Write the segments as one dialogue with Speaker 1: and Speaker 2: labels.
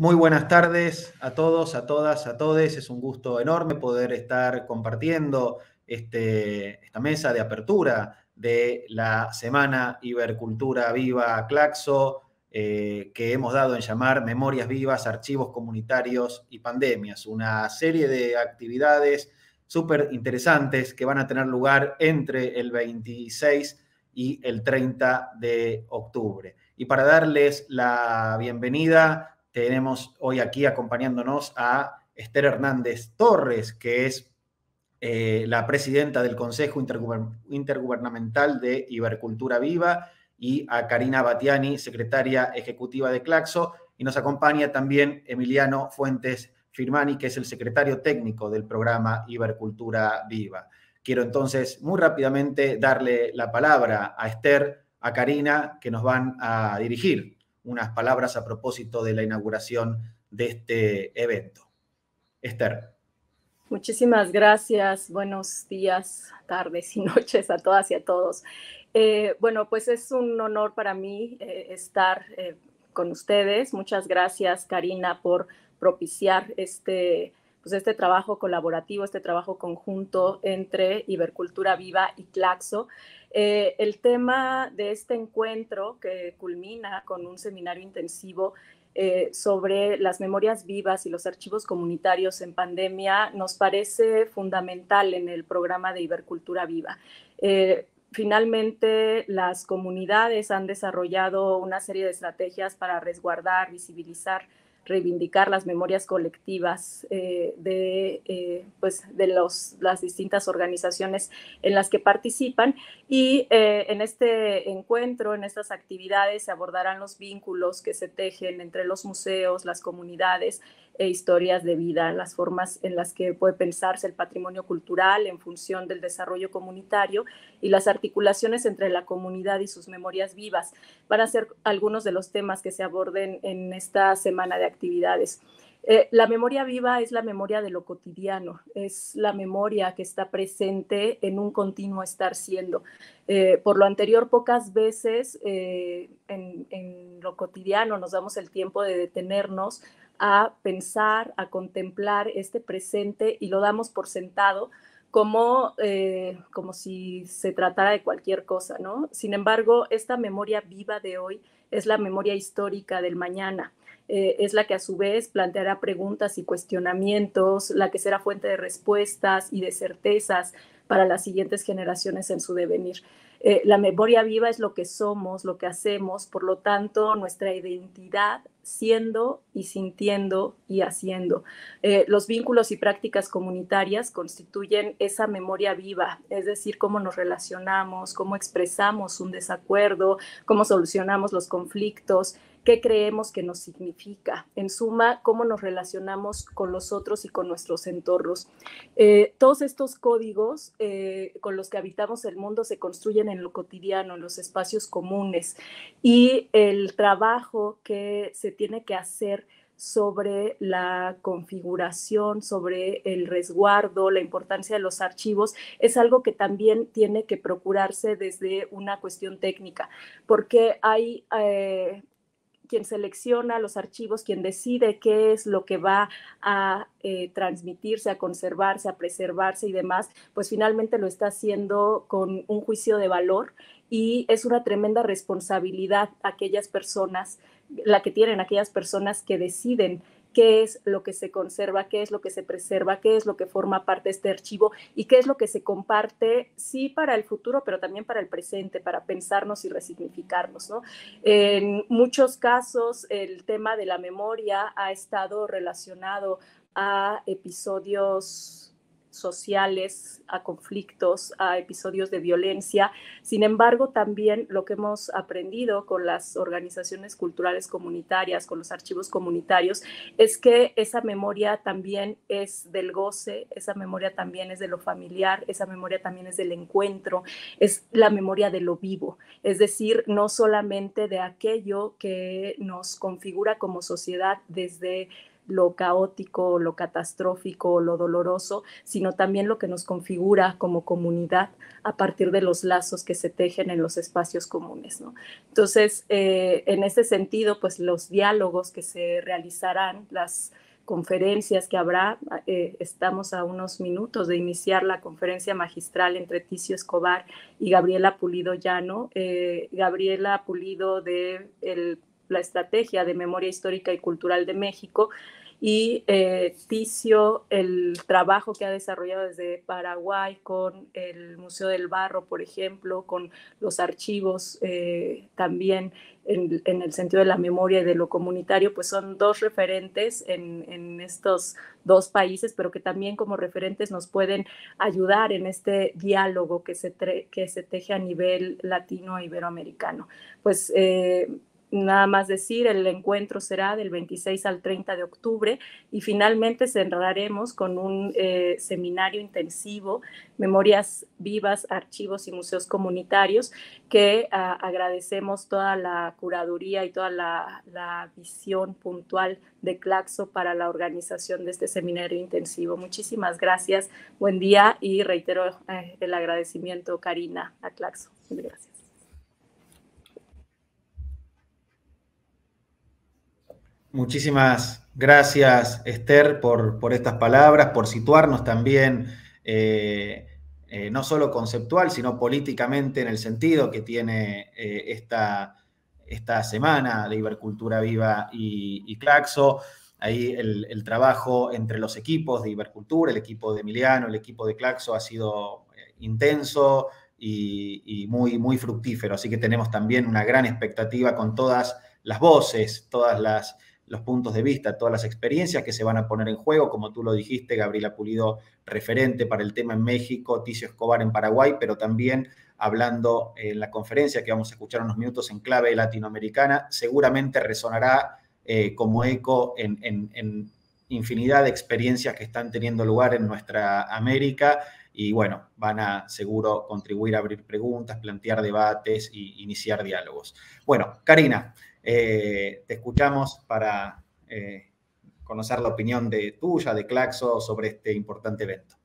Speaker 1: Muy buenas tardes a todos, a todas, a todes. Es un gusto enorme poder estar compartiendo esta mesa de apertura de la Semana Ibercultura Viva Claxo, que hemos dado en llamar Memorias Vivas, Archivos Comunitarios y Pandemias. Una serie de actividades súper interesantes que van a tener lugar entre el 26 y el 30 de octubre. Y para darles la bienvenida, tenemos hoy aquí acompañándonos a Esther Hernández Torres, que es la presidenta del Consejo Intergubernamental de Ibercultura Viva, y a Karina Batiani, secretaria ejecutiva de Claxo, y nos acompaña también Emiliano Fuentes Firmani, que es el secretario técnico del programa Ibercultura Viva. Quiero entonces muy rápidamente darle la palabra a Esther, a Karina, que nos van a dirigir unas palabras a propósito de la inauguración de este evento. Esther.
Speaker 2: Muchísimas gracias. Buenos días, tardes y noches a todas y a todos. Bueno, pues es un honor para mí estar con ustedes. Muchas gracias, Karina, por propiciar este trabajo colaborativo, este trabajo conjunto entre Ibercultura Viva y Claxo. El tema de este encuentro, que culmina con un seminario intensivo sobre las memorias vivas y los archivos comunitarios en pandemia, nos parece fundamental en el programa de Ibercultura Viva. Finalmente, las comunidades han desarrollado una serie de estrategias para resguardar, visibilizar, reivindicar las memorias colectivas de las distintas organizaciones en las que participan, y en este encuentro, en estas actividades, se abordarán los vínculos que se tejen entre los museos, las comunidades e historias de vida, las formas en las que puede pensarse el patrimonio cultural en función del desarrollo comunitario y las articulaciones entre la comunidad y sus memorias vivas. Van a ser algunos de los temas que se aborden en esta semana de actividades. La memoria viva es la memoria de lo cotidiano, es la memoria que está presente en un continuo estar siendo. Por lo anterior, pocas veces en lo cotidiano nos damos el tiempo de detenernos a pensar, a contemplar este presente, y lo damos por sentado como si se tratara de cualquier cosa, ¿no? Sin embargo, esta memoria viva de hoy es la memoria histórica del mañana. Es la que a su vez planteará preguntas y cuestionamientos, la que será fuente de respuestas y de certezas para las siguientes generaciones en su devenir. La memoria viva es lo que somos, lo que hacemos, por lo tanto, nuestra identidad siendo y sintiendo y haciendo. Los vínculos y prácticas comunitarias constituyen esa memoria viva, es decir, cómo nos relacionamos, cómo expresamos un desacuerdo, cómo solucionamos los conflictos, qué creemos que nos significa. En suma, cómo nos relacionamos con los otros y con nuestros entornos. Todos estos códigos con los que habitamos el mundo se construyen en lo cotidiano, en los espacios comunes, y el trabajo que se tiene que hacer sobre la configuración, sobre el resguardo, la importancia de los archivos, es algo que también tiene que procurarse desde una cuestión técnica, porque hay quien selecciona los archivos, quien decide qué es lo que va a transmitirse, a conservarse, a preservarse y demás, pues finalmente lo está haciendo con un juicio de valor, y es una tremenda responsabilidad aquellas personas, la que tienen aquellas personas que deciden qué es lo que se conserva, qué es lo que se preserva, qué es lo que forma parte de este archivo y qué es lo que se comparte, sí, para el futuro, pero también para el presente, para pensarnos y resignificarnos, ¿no? En muchos casos, el tema de la memoria ha estado relacionado a episodios sociales, a conflictos, a episodios de violencia. Sin embargo, también lo que hemos aprendido con las organizaciones culturales comunitarias, con los archivos comunitarios, es que esa memoria también es del goce, esa memoria también es de lo familiar, esa memoria también es del encuentro, es la memoria de lo vivo, es decir, no solamente de aquello que nos configura como sociedad desde lo caótico, lo catastrófico, lo doloroso, sino también lo que nos configura como comunidad a partir de los lazos que se tejen en los espacios comunes, ¿no? Entonces, en ese sentido, pues los diálogos que se realizarán, las conferencias que habrá, estamos a unos minutos de iniciar la conferencia magistral entre Ticio Escobar y Gabriela Pulido Llano. Gabriela Pulido de la Estrategia de Memoria Histórica y Cultural de México, y Ticio, el trabajo que ha desarrollado desde Paraguay con el Museo del Barro, por ejemplo, con los archivos también en el sentido de la memoria y de lo comunitario, pues son dos referentes en estos dos países, pero que también como referentes nos pueden ayudar en este diálogo que se teje a nivel latino-iberoamericano. Pues nada más decir, el encuentro será del 26 al 30 de octubre y finalmente cerraremos con un seminario intensivo, Memorias Vivas, Archivos y Museos Comunitarios, que agradecemos toda la curaduría y toda la visión puntual de Claxo para la organización de este seminario intensivo. Muchísimas gracias, buen día y reitero el agradecimiento, Karina, a Claxo. Gracias.
Speaker 1: Muchísimas gracias, Esther, por estas palabras, por situarnos también, no solo conceptual, sino políticamente en el sentido que tiene esta semana de Ibercultura Viva y Claxo. Ahí el trabajo entre los equipos de Ibercultura, el equipo de Emiliano, el equipo de Claxo ha sido intenso y muy, muy fructífero. Así que tenemos también una gran expectativa con todas las voces, los puntos de vista, todas las experiencias que se van a poner en juego, como tú lo dijiste, Gabriela Pulido, referente para el tema en México, Ticio Escobar en Paraguay, pero también hablando en la conferencia que vamos a escuchar unos minutos en clave latinoamericana, seguramente resonará como eco en infinidad de experiencias que están teniendo lugar en nuestra América y bueno, van a seguro contribuir a abrir preguntas, plantear debates e iniciar diálogos. Bueno, Karina, te escuchamos para conocer la opinión tuya, de Claxo, sobre este importante evento.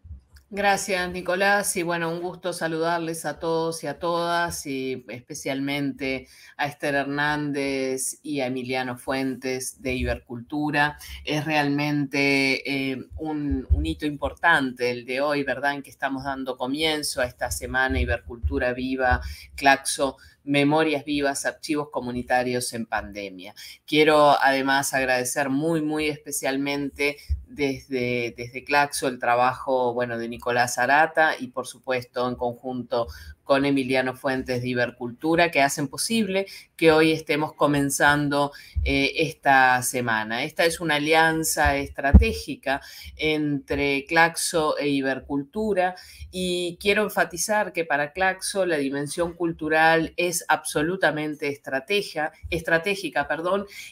Speaker 3: Gracias, Nicolás, y bueno, un gusto saludarles a todos y a todas, y especialmente a Esther Hernández y a Emiliano Fuentes de Ibercultura. Es realmente un hito importante el de hoy, ¿verdad?, en que estamos dando comienzo a esta semana Ibercultura Viva, Claxo, Memorias Vivas, Archivos Comunitarios en Pandemia. Quiero además agradecer muy, muy especialmente desde Claxo el trabajo, bueno, de Nicolás Arata y por supuesto en conjunto con Emiliano Fuentes de Ibercultura, que hacen posible que hoy estemos comenzando esta semana. Esta es una alianza estratégica entre Claxo e Ibercultura y quiero enfatizar que para Claxo la dimensión cultural es absolutamente estratégica,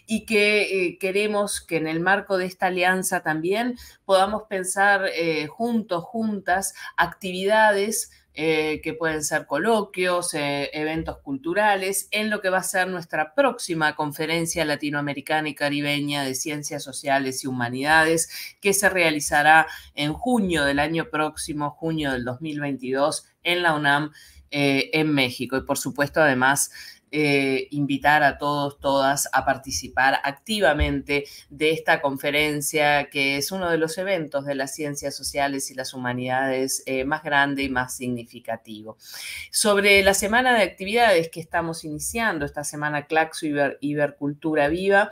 Speaker 3: y que queremos que en el marco de esta alianza también podamos pensar juntos, juntas, actividades que pueden ser coloquios, eventos culturales, en lo que va a ser nuestra próxima conferencia latinoamericana y caribeña de Ciencias Sociales y Humanidades, que se realizará en junio del año próximo, junio del 2022, en la UNAM, en México. Y por supuesto, además, invitar a todos, todas a participar activamente de esta conferencia, que es uno de los eventos de las ciencias sociales y las humanidades más grande y más significativo. Sobre la semana de actividades que estamos iniciando, esta semana Claxo Ibercultura Viva,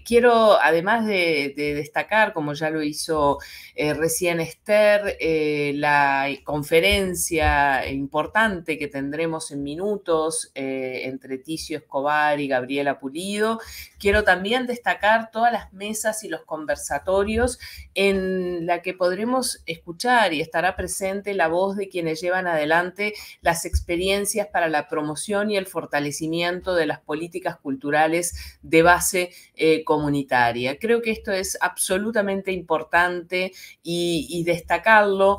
Speaker 3: quiero, además de destacar, como ya lo hizo recién Esther, la conferencia importante que tendremos en minutos entre Ticio Escobar y Gabriela Pulido. Quiero también destacar todas las mesas y los conversatorios en la que podremos escuchar y estará presente la voz de quienes llevan adelante las experiencias para la promoción y el fortalecimiento de las políticas culturales de base comunitaria. Creo que esto es absolutamente importante y destacarlo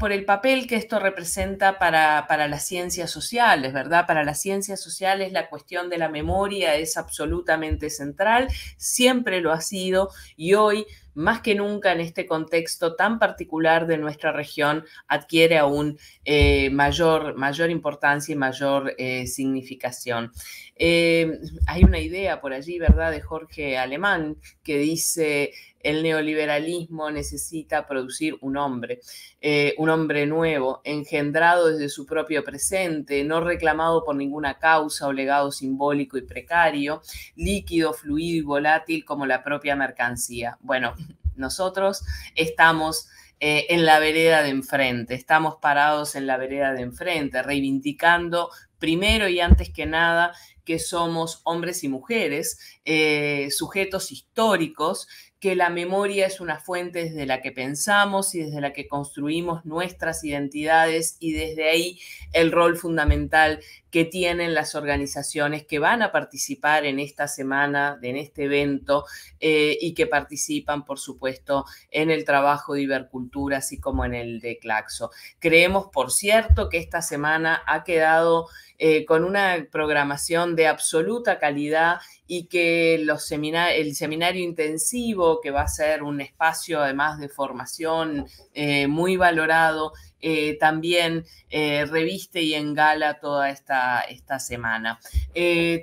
Speaker 3: por el papel que esto representa para las ciencias sociales, ¿verdad? Para las ciencias sociales la cuestión de la memoria es absolutamente central, siempre lo ha sido y hoy, más que nunca en este contexto tan particular de nuestra región, adquiere aún mayor importancia y mayor significación. Hay una idea por allí, ¿verdad?, de Jorge Alemán, que dice: el neoliberalismo necesita producir un hombre nuevo, engendrado desde su propio presente, no reclamado por ninguna causa o legado simbólico y precario, líquido, fluido y volátil como la propia mercancía. Bueno, nosotros estamos en la vereda de enfrente, estamos parados en la vereda de enfrente, reivindicando primero y antes que nada que somos hombres y mujeres, sujetos históricos, que la memoria es una fuente desde la que pensamos y desde la que construimos nuestras identidades, y desde ahí el rol fundamental que tienen las organizaciones que van a participar en esta semana, en este evento, y que participan, por supuesto, en el trabajo de Ibercultura, así como en el de Claxo. Creemos, por cierto, que esta semana ha quedado con una programación de absoluta calidad, y que el seminario intensivo, que va a ser un espacio además de formación muy valorado, también reviste y engala toda esta semana.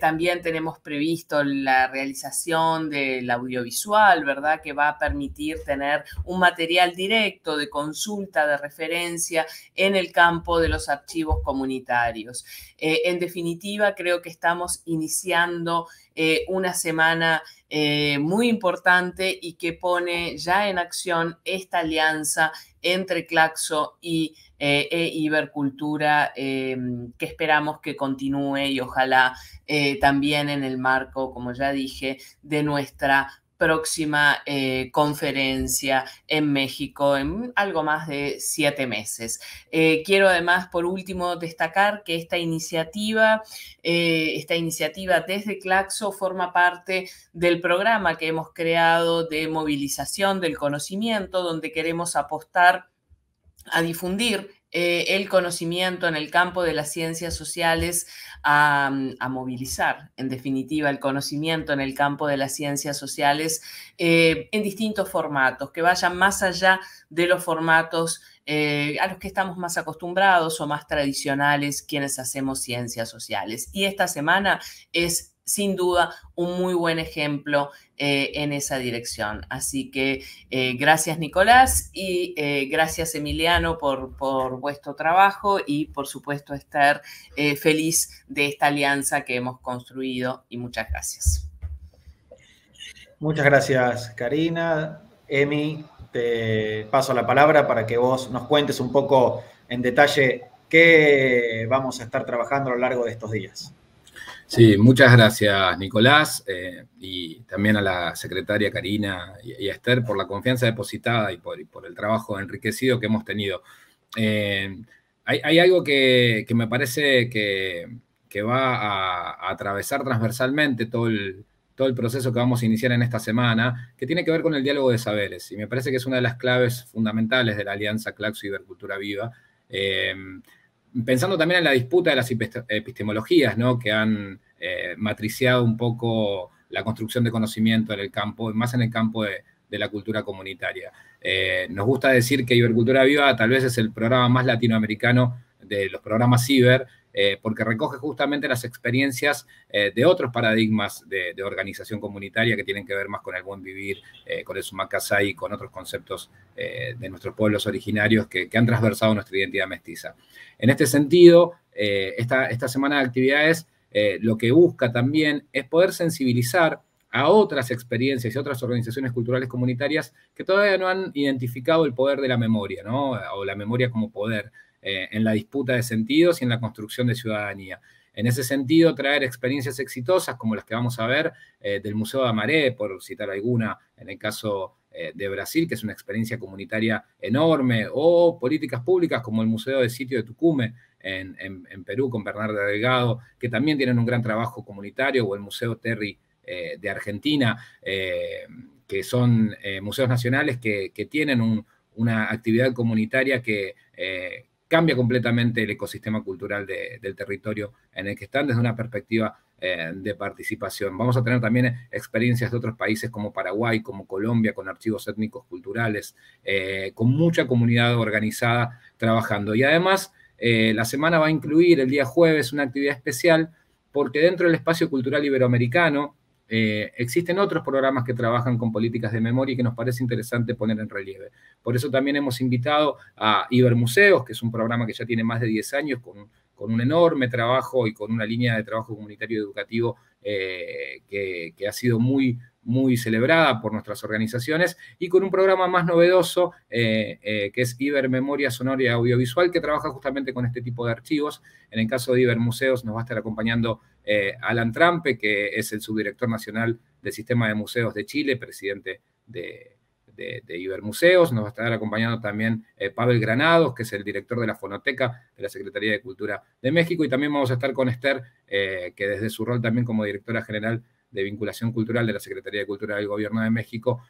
Speaker 3: También tenemos previsto la realización del audiovisual, ¿verdad?, que va a permitir tener un material directo de consulta, de referencia en el campo de los archivos comunitarios. En definitiva, creo que estamos iniciando una semana muy importante y que pone ya en acción esta alianza entre Claxo y Ibercultura, que esperamos que continúe y ojalá también en el marco, como ya dije, de nuestra próxima conferencia en México en algo más de 7 meses. Quiero además, por último, destacar que esta iniciativa desde Claxo forma parte del programa que hemos creado de movilización del conocimiento, donde queremos apostar a difundir el conocimiento en el campo de las ciencias sociales, a movilizar, en definitiva, el conocimiento en el campo de las ciencias sociales en distintos formatos, que vayan más allá de los formatos a los que estamos más acostumbrados o más tradicionales quienes hacemos ciencias sociales. Y esta semana es sin duda un muy buen ejemplo en esa dirección. Así que gracias, Nicolás, y gracias, Emiliano, por vuestro trabajo, y por supuesto Esther, feliz de esta alianza que hemos construido, y muchas gracias.
Speaker 1: Muchas gracias, Karina. Emi, te paso la palabra para que vos nos cuentes un poco en detalle qué vamos a estar trabajando a lo largo de estos días.
Speaker 4: Sí, muchas gracias, Nicolás, y también a la secretaria Karina y a Esther por la confianza depositada y por el trabajo enriquecido que hemos tenido. Hay algo que me parece que va a atravesar transversalmente todo el proceso que vamos a iniciar en esta semana, que tiene que ver con el diálogo de saberes, y me parece que es una de las claves fundamentales de la alianza Claxo y Ibercultura Viva, pensando también en la disputa de las epistemologías, ¿no?, que han matriciado un poco la construcción de conocimiento en el campo, más en el campo de la cultura comunitaria. Nos gusta decir que Ibercultura Viva tal vez es el programa más latinoamericano de los programas ciber, porque recoge justamente las experiencias de otros paradigmas de organización comunitaria que tienen que ver más con el buen vivir, con el Sumakasai y con otros conceptos de nuestros pueblos originarios que han transversado nuestra identidad mestiza. En este sentido, esta semana de actividades lo que busca también es poder sensibilizar a otras experiencias y otras organizaciones culturales comunitarias que todavía no han identificado el poder de la memoria, ¿no?, o la memoria como poder en la disputa de sentidos y en la construcción de ciudadanía. En ese sentido, traer experiencias exitosas como las que vamos a ver del Museo de Amaré, por citar alguna, en el caso de Brasil, que es una experiencia comunitaria enorme, o políticas públicas como el Museo de Sitio de Tucumán en Perú, con Bernardo Delgado, que también tienen un gran trabajo comunitario, o el Museo Terry de Argentina, que son museos nacionales que tienen una actividad comunitaria que cambia completamente el ecosistema cultural del territorio en el que están desde una perspectiva de participación. Vamos a tener también experiencias de otros países como Paraguay, como Colombia, con archivos étnicos culturales, con mucha comunidad organizada trabajando. Y además, la semana va a incluir el día jueves una actividad especial porque dentro del espacio cultural iberoamericano existen otros programas que trabajan con políticas de memoria y que nos parece interesante poner en relieve. Por eso también hemos invitado a Ibermuseos, que es un programa que ya tiene más de 10 años, con un enorme trabajo y con una línea de trabajo comunitario educativo que ha sido muy celebrada por nuestras organizaciones, y con un programa más novedoso que es Ibermemoria Sonora y Audiovisual, que trabaja justamente con este tipo de archivos. En el caso de Ibermuseos nos va a estar acompañando Alan Trampe, que es el subdirector nacional del Sistema de Museos de Chile, presidente de Ibermuseos. Nos va a estar acompañando también Pavel Granados, que es el director de la Fonoteca de la Secretaría de Cultura de México, y también vamos a estar con Esther, que desde su rol también como directora general de vinculación cultural de la Secretaría de Cultura del Gobierno de México,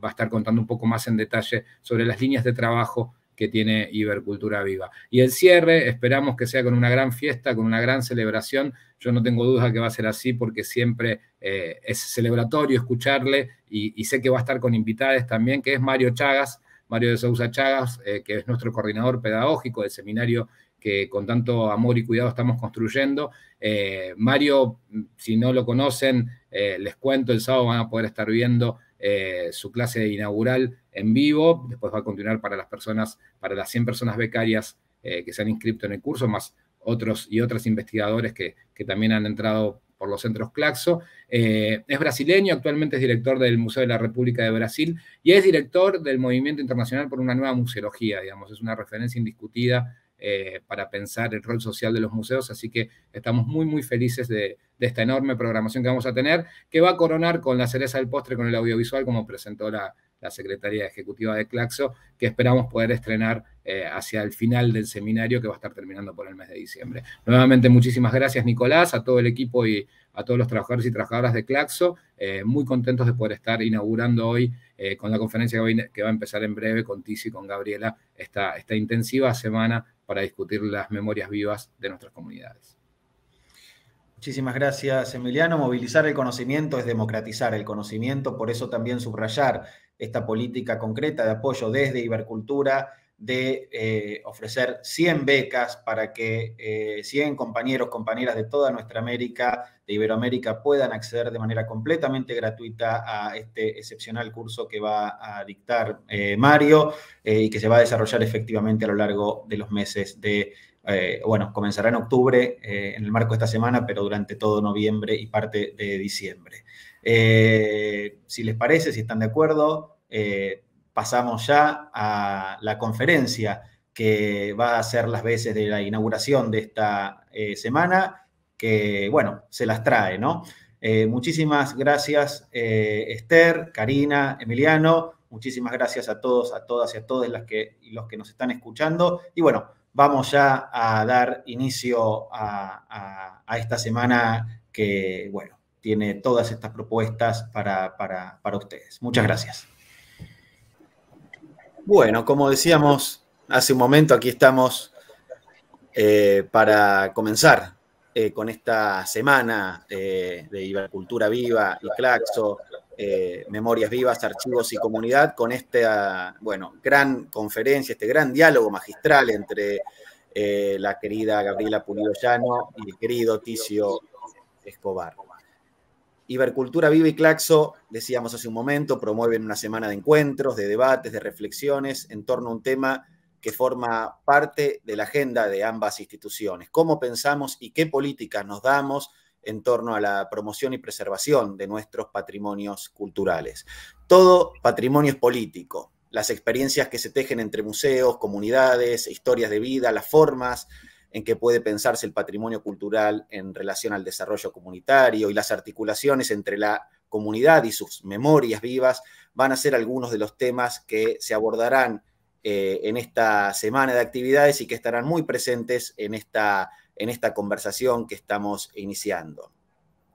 Speaker 4: va a estar contando un poco más en detalle sobre las líneas de trabajo que tiene Ibercultura Viva. Y el cierre esperamos que sea con una gran fiesta, con una gran celebración. Yo no tengo duda que va a ser así porque siempre es celebratorio escucharle, y sé que va a estar con invitados también, que es Mario Chagas, Mario de Sousa Chagas, que es nuestro coordinador pedagógico del seminario que con tanto amor y cuidado estamos construyendo. Mario, si no lo conocen, les cuento, el sábado van a poder estar viendo su clase inaugural en vivo. Después va a continuar para las 100 personas becarias que se han inscrito en el curso, más otros y otras investigadores que también han entrado por los centros Claxo. Es brasileño, actualmente es director del Museo de la República de Brasil y es director del Movimiento Internacional por una Nueva Museología, digamos, es una referencia indiscutida para pensar el rol social de los museos, así que estamos muy felices de esta enorme programación que vamos a tener, que va a coronar con la cereza del postre, con el audiovisual, como presentó la Secretaría Ejecutiva de Claxo, que esperamos poder estrenar hacia el final del seminario, que va a estar terminando por el mes de diciembre. Nuevamente, muchísimas gracias, Nicolás, a todo el equipo y a todos los trabajadores y trabajadoras de Claxo, muy contentos de poder estar inaugurando hoy con la conferencia que va a empezar en breve con Tizi y con Gabriela, esta intensiva semana para discutir las memorias vivas de nuestras comunidades.
Speaker 1: Muchísimas gracias, Emiliano. Movilizar el conocimiento es democratizar el conocimiento, por eso también subrayar esta política concreta de apoyo desde Ibercultura, de ofrecer 100 becas para que 100 compañeros, compañeras de toda nuestra América, de Iberoamérica, puedan acceder de manera completamente gratuita a este excepcional curso que va a dictar Mario y que se va a desarrollar efectivamente a lo largo de los meses de comenzará en octubre en el marco de esta semana, pero durante todo noviembre y parte de diciembre. Si les parece, si están de acuerdo, pasamos ya a la conferencia que va a ser las veces de la inauguración de esta semana, que, bueno, se las trae, ¿no? Muchísimas gracias, Esther, Karina, Emiliano. Muchísimas gracias a todos, a todas y a todos los que nos están escuchando. Y bueno, vamos ya a dar inicio a esta semana que, bueno, tiene todas estas propuestas para ustedes. Muchas gracias. Bueno, como decíamos hace un momento, aquí estamos para comenzar con esta semana de Ibercultura Viva y Claxo, Memorias Vivas, Archivos y Comunidad, con esta, gran conferencia, este gran diálogo magistral entre la querida Gabriela Pulido Llano y el querido Ticio Escobar. Ibercultura Viva y Claxo, decíamos hace un momento, promueven una semana de encuentros, de debates, de reflexiones en torno a un tema que forma parte de la agenda de ambas instituciones. ¿Cómo pensamos y qué políticas nos damos en torno a la promoción y preservación de nuestros patrimonios culturales? Todo patrimonio es político. Las experiencias que se tejen entre museos, comunidades, historias de vida, las formas en que puede pensarse el patrimonio cultural en relación al desarrollo comunitario y las articulaciones entre la comunidad y sus memorias vivas van a ser algunos de los temas que se abordarán en esta semana de actividades y que estarán muy presentes en esta conversación que estamos iniciando.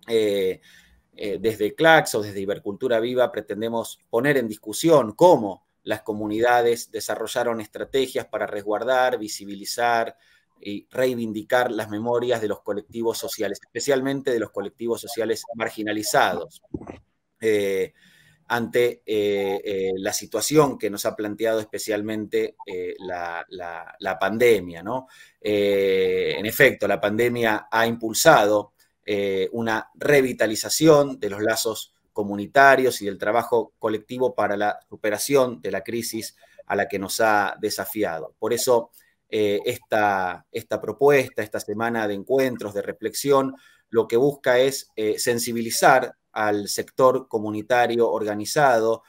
Speaker 1: Desde Claxo, desde Ibercultura Viva, pretendemos poner en discusión cómo las comunidades desarrollaron estrategias para resguardar, visibilizar y reivindicar las memorias de los colectivos sociales, especialmente de los colectivos sociales marginalizados, ante la situación que nos ha planteado especialmente la pandemia, ¿no? En efecto, la pandemia ha impulsado una revitalización de los lazos comunitarios y del trabajo colectivo para la superación de la crisis a la que nos ha desafiado. Por eso, esta propuesta, esta semana de encuentros, de reflexión, lo que busca es sensibilizar al sector comunitario organizado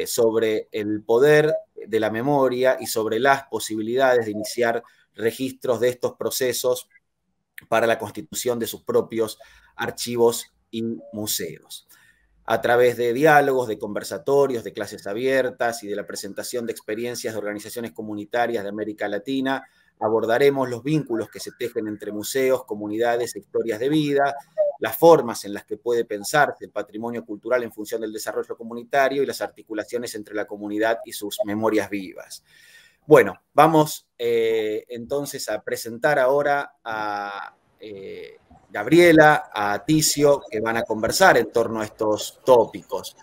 Speaker 1: sobre el poder de la memoria y sobre las posibilidades de iniciar registros de estos procesos para la constitución de sus propios archivos y museos. A través de diálogos, de conversatorios, de clases abiertas y de la presentación de experiencias de organizaciones comunitarias de América Latina, abordaremos los vínculos que se tejen entre museos, comunidades e historias de vida, las formas en las que puede pensarse el patrimonio cultural en función del desarrollo comunitario y las articulaciones entre la comunidad y sus memorias vivas. Bueno, vamos entonces a presentar ahora a Gabriela, a Ticio, que van a conversar en torno a estos tópicos.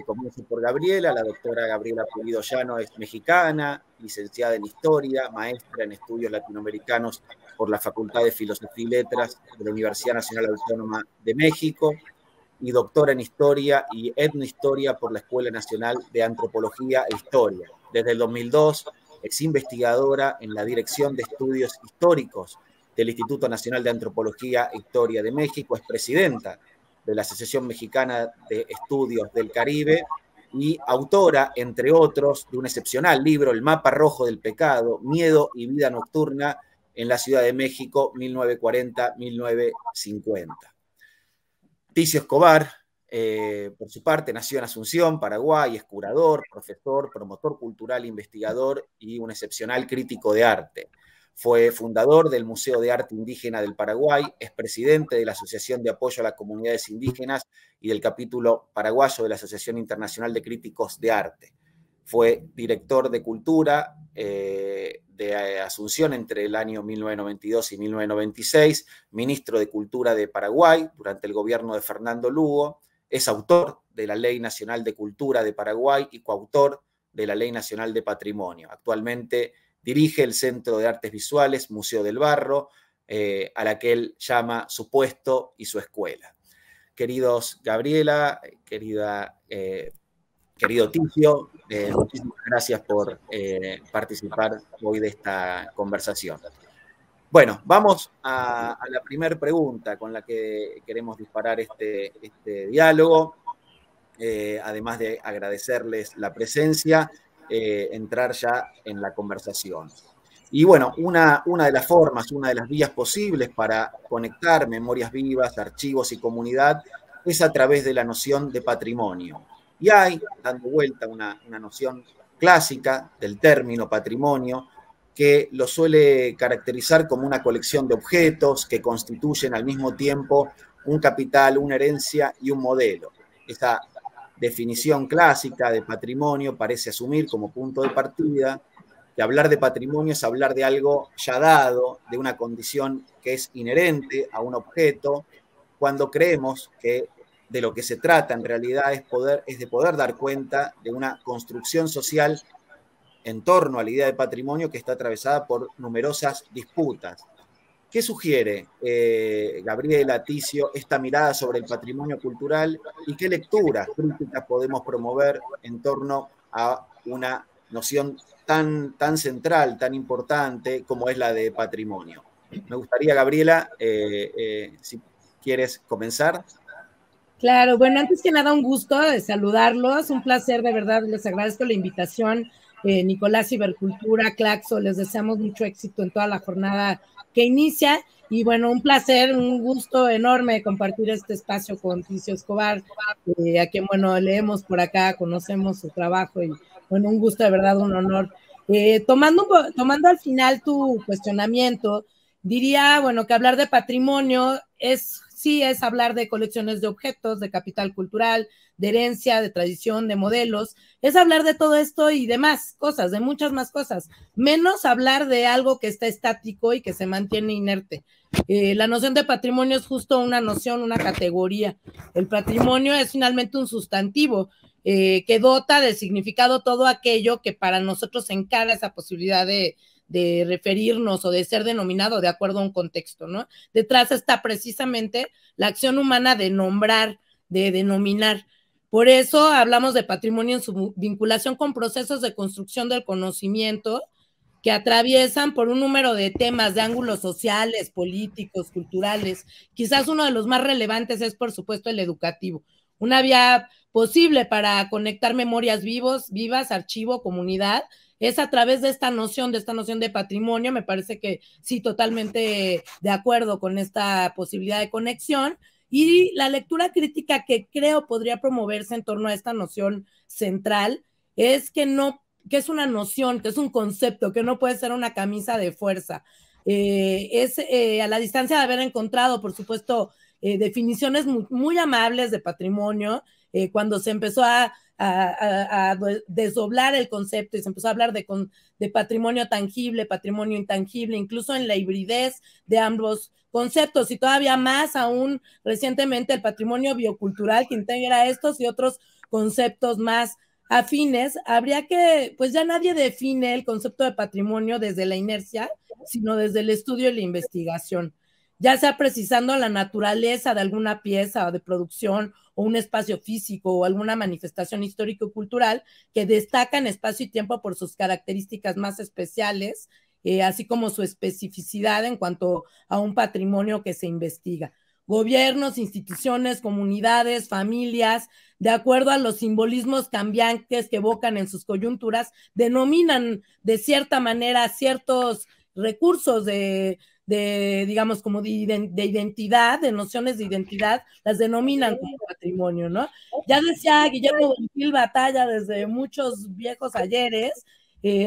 Speaker 1: Comienzo por Gabriela. La doctora Gabriela Pulido Llano es mexicana, licenciada en Historia, maestra en Estudios Latinoamericanos por la Facultad de Filosofía y Letras de la Universidad Nacional Autónoma de México y doctora en Historia y Etnohistoria por la Escuela Nacional de Antropología e Historia. Desde el 2002 es investigadora en la Dirección de Estudios Históricos del Instituto Nacional de Antropología e Historia de México, es presidenta de la Asociación Mexicana de Estudios del Caribe y autora, entre otros, de un excepcional libro, El Mapa Rojo del Pecado, Miedo y Vida Nocturna en la Ciudad de México, 1940-1950. Ticio Escobar, por su parte, nació en Asunción, Paraguay, es curador, profesor, promotor cultural, investigador y un excepcional crítico de arte. Fue fundador del Museo de Arte Indígena del Paraguay, es presidente de la Asociación de Apoyo a las Comunidades Indígenas y del capítulo paraguayo de la Asociación Internacional de Críticos de Arte. Fue director de Cultura de Asunción entre el año 1992 y 1996, ministro de Cultura de Paraguay durante el gobierno de Fernando Lugo, es autor de la Ley Nacional de Cultura de Paraguay y coautor de la Ley Nacional de Patrimonio. Actualmente dirige el Centro de Artes Visuales, Museo del Barro, a la que él llama su puesto y su escuela. Queridos Gabriela, querido Ticio, muchísimas gracias por participar hoy de esta conversación. Bueno, vamos a la primera pregunta con la que queremos disparar este diálogo. Además de agradecerles la presencia, entrar ya en la conversación. Y bueno, una de las formas, una de las vías posibles para conectar memorias vivas, archivos y comunidad es a través de la noción de patrimonio. Y hay, dando vuelta, una noción clásica del término patrimonio que lo suele caracterizar como una colección de objetos que constituyen al mismo tiempo un capital, una herencia y un modelo. Esa definición clásica de patrimonio parece asumir como punto de partida que hablar de patrimonio es hablar de algo ya dado, de una condición que es inherente a un objeto, cuando creemos que de lo que se trata en realidad es de poder dar cuenta de una construcción social en torno a la idea de patrimonio que está atravesada por numerosas disputas. ¿Qué sugiere Gabriela, Ticio, esta mirada sobre el patrimonio cultural y qué lecturas críticas podemos promover en torno a una noción tan central, tan importante como es la de patrimonio? Me gustaría, Gabriela, si quieres comenzar.
Speaker 5: Claro, bueno, antes que nada un gusto de saludarlos, un placer, de verdad, les agradezco la invitación, Nicolás Ibercultura, Claxo, les deseamos mucho éxito en toda la jornada que inicia, y bueno, un placer, un gusto enorme compartir este espacio con Ticio Escobar, a quien, bueno, leemos por acá, conocemos su trabajo, y bueno, un gusto, de verdad, un honor. Tomando al final tu cuestionamiento, diría, bueno, que hablar de patrimonio sí es hablar de colecciones de objetos, de capital cultural, de herencia, de tradición, de modelos, es hablar de todo esto y de más cosas, de muchas más cosas, menos hablar de algo que está estático y que se mantiene inerte. La noción de patrimonio es justo una noción, una categoría. El patrimonio es finalmente un sustantivo que dota de significado todo aquello que para nosotros encara esa posibilidad de referirnos o de ser denominado de acuerdo a un contexto, ¿no? Detrás está precisamente la acción humana de nombrar, de denominar. Por eso hablamos de patrimonio en su vinculación con procesos de construcción del conocimiento que atraviesan por un número de temas de ángulos sociales, políticos, culturales. Quizás uno de los más relevantes es, por supuesto, el educativo. Una vía posible para conectar memorias vivas, archivo, comunidad, es a través de esta noción de patrimonio. Me parece que sí, totalmente de acuerdo con esta posibilidad de conexión. Y la lectura crítica que creo podría promoverse en torno a esta noción central es que es una noción, que es un concepto, que no puede ser una camisa de fuerza. A la distancia de haber encontrado, por supuesto, definiciones muy amables de patrimonio, cuando se empezó a desdoblar el concepto y se empezó a hablar de patrimonio tangible, patrimonio intangible, incluso en la hibridez de ambos conceptos, y todavía más aún recientemente el patrimonio biocultural, que integra estos y otros conceptos más afines. Habría que, pues ya nadie define el concepto de patrimonio desde la inercia, sino desde el estudio y la investigación, ya sea precisando la naturaleza de alguna pieza o de producción o un espacio físico o alguna manifestación histórico-cultural que destaca en espacio y tiempo por sus características más especiales, así como su especificidad en cuanto a un patrimonio que se investiga. Gobiernos, instituciones, comunidades, familias, de acuerdo a los simbolismos cambiantes que evocan en sus coyunturas, denominan de cierta manera ciertos recursos digamos, como de identidad, de nociones de identidad, las denominan como patrimonio, ¿no? Ya decía Guillermo Bonfil Batalla desde muchos viejos ayeres,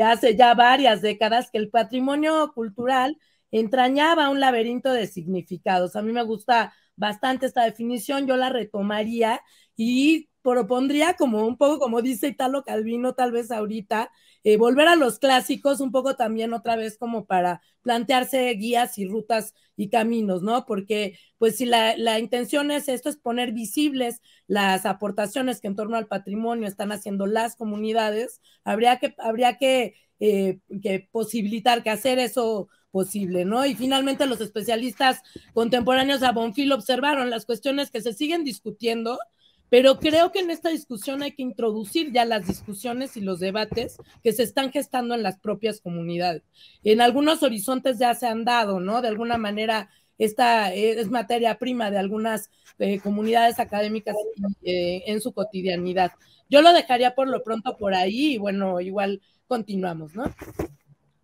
Speaker 5: hace ya varias décadas, que el patrimonio cultural entrañaba un laberinto de significados. A mí me gusta bastante esta definición, yo la retomaría y propondría, como un poco como dice Italo Calvino tal vez ahorita, volver a los clásicos un poco también otra vez como para plantearse guías y rutas y caminos, ¿no? Porque pues si la intención es esto, es poner visibles las aportaciones que en torno al patrimonio están haciendo las comunidades, habría que posibilitar, que hacer eso posible, ¿no? Y finalmente los especialistas contemporáneos a Bonfil observaron las cuestiones que se siguen discutiendo, pero creo que en esta discusión hay que introducir ya las discusiones y los debates que se están gestando en las propias comunidades. En algunos horizontes ya se han dado, ¿no? De alguna manera esta es materia prima de algunas comunidades académicas en su cotidianidad. Yo lo dejaría por lo pronto por ahí y bueno, igual continuamos, ¿no?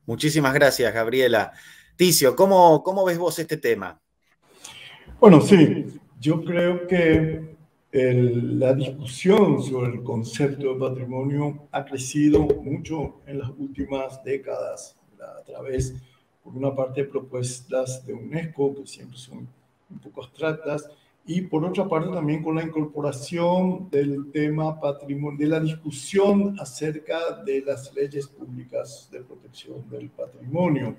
Speaker 1: Muchísimas gracias, Gabriela. Ticio, ¿cómo ves vos este tema?
Speaker 6: Bueno, sí, yo creo que la discusión sobre el concepto de patrimonio ha crecido mucho en las últimas décadas a través, por una parte, de propuestas de UNESCO, que siempre son un poco abstractas, y por otra parte también con la incorporación del tema patrimonio, de la discusión acerca de las leyes públicas de protección del patrimonio.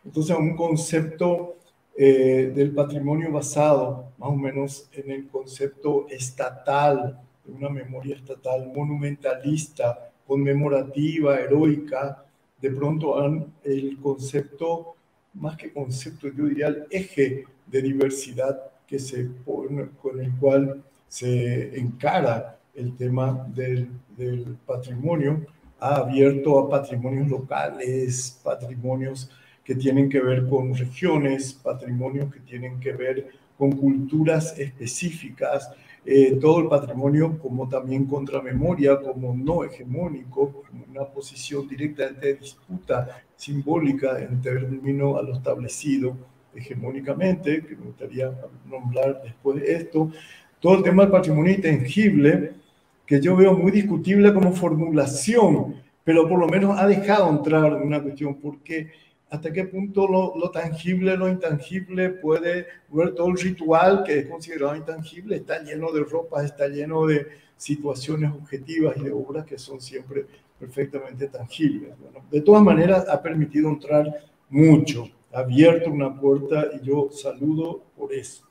Speaker 6: Entonces, un concepto del patrimonio basado más o menos en el concepto estatal, de una memoria estatal monumentalista, conmemorativa, heroica, de pronto el concepto, más que concepto, yo diría el eje de diversidad con el cual se encara el tema del patrimonio, ha abierto a patrimonios locales, patrimonios que tienen que ver con regiones, patrimonios que tienen que ver con culturas específicas, todo el patrimonio como también contramemoria, como no hegemónico, como una posición directamente de disputa simbólica en términos a lo establecido hegemónicamente, que me gustaría nombrar después de esto. Todo el tema del patrimonio intangible, que yo veo muy discutible como formulación, pero por lo menos ha dejado entrar una cuestión, porque hasta qué punto lo tangible, lo intangible puede ver. Todo el ritual que es considerado intangible está lleno de ropas, está lleno de situaciones objetivas y de obras que son siempre perfectamente tangibles. Bueno, de todas maneras, ha permitido entrar mucho, ha abierto una puerta y yo saludo por eso.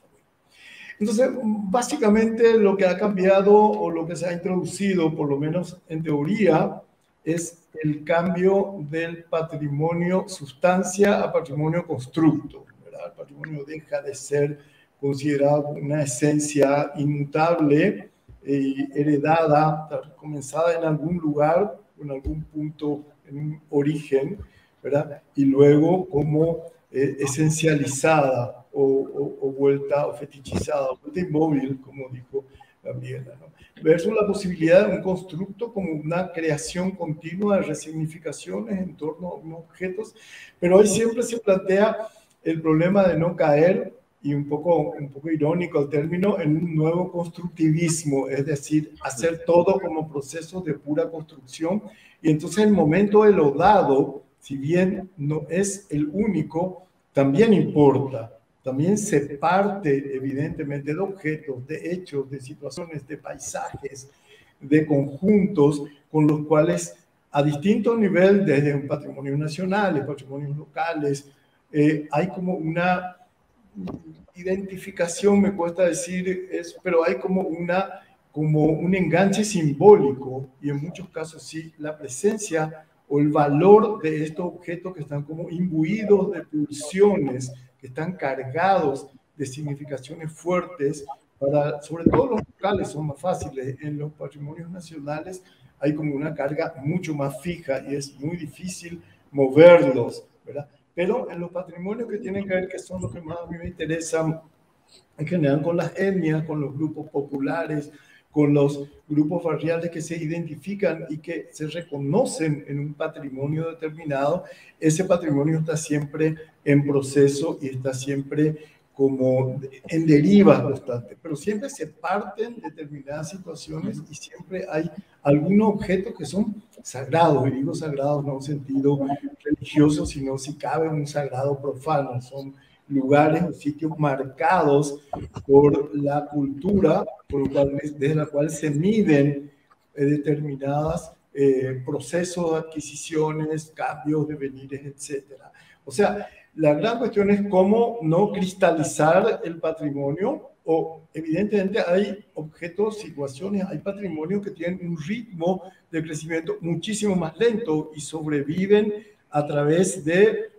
Speaker 6: Entonces, básicamente lo que ha cambiado o lo que se ha introducido, por lo menos en teoría, es el cambio del patrimonio sustancia a patrimonio constructo, ¿verdad? El patrimonio deja de ser considerado una esencia inmutable, heredada, comenzada en algún lugar, en algún punto, en un origen, ¿verdad? Y luego como esencializada o vuelta o fetichizada, o vuelta inmóvil, como dijo Gabriela, ¿no? Versus la posibilidad de un constructo como una creación continua de resignificaciones en torno a unos objetos, pero ahí siempre se plantea el problema de no caer, y un poco irónico el término, en un nuevo constructivismo, es decir, hacer todo como proceso de pura construcción, y entonces el momento de lo dado, si bien no es el único, también importa. También se parte evidentemente de objetos, de hechos, de situaciones, de paisajes, de conjuntos con los cuales a distintos niveles, desde un patrimonio nacional, patrimonios locales, hay como una identificación, me cuesta decir eso, pero hay como un enganche simbólico, y en muchos casos sí, la presencia o el valor de estos objetos que están como imbuidos de pulsiones, que están cargados de significaciones fuertes, sobre todo los locales son más fáciles. En los patrimonios nacionales hay como una carga mucho más fija y es muy difícil moverlos, ¿verdad? Pero en los patrimonios que tienen que ver, que son los que más a mí me interesan, en general con las etnias, con los grupos populares, con los grupos barriales que se identifican y que se reconocen en un patrimonio determinado, ese patrimonio está siempre en proceso y está siempre como en deriva constante, pero siempre se parten determinadas situaciones y siempre hay algunos objetos que son sagrados, y digo sagrados no en un sentido religioso, sino si cabe un sagrado profano, son lugares o sitios marcados por la cultura, desde la cual se miden determinadas procesos de adquisiciones, cambios, devenires, etc. O sea, la gran cuestión es cómo no cristalizar el patrimonio, o evidentemente hay objetos, situaciones, hay patrimonios que tienen un ritmo de crecimiento muchísimo más lento y sobreviven a través de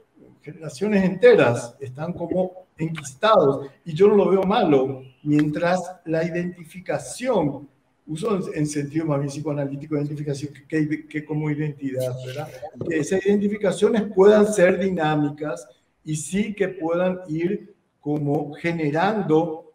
Speaker 6: generaciones enteras, están como enquistados, y yo no lo veo malo, mientras la identificación, uso en sentido más bien psicoanalítico, identificación que como identidad, ¿verdad? Que esas identificaciones puedan ser dinámicas y sí que puedan ir como generando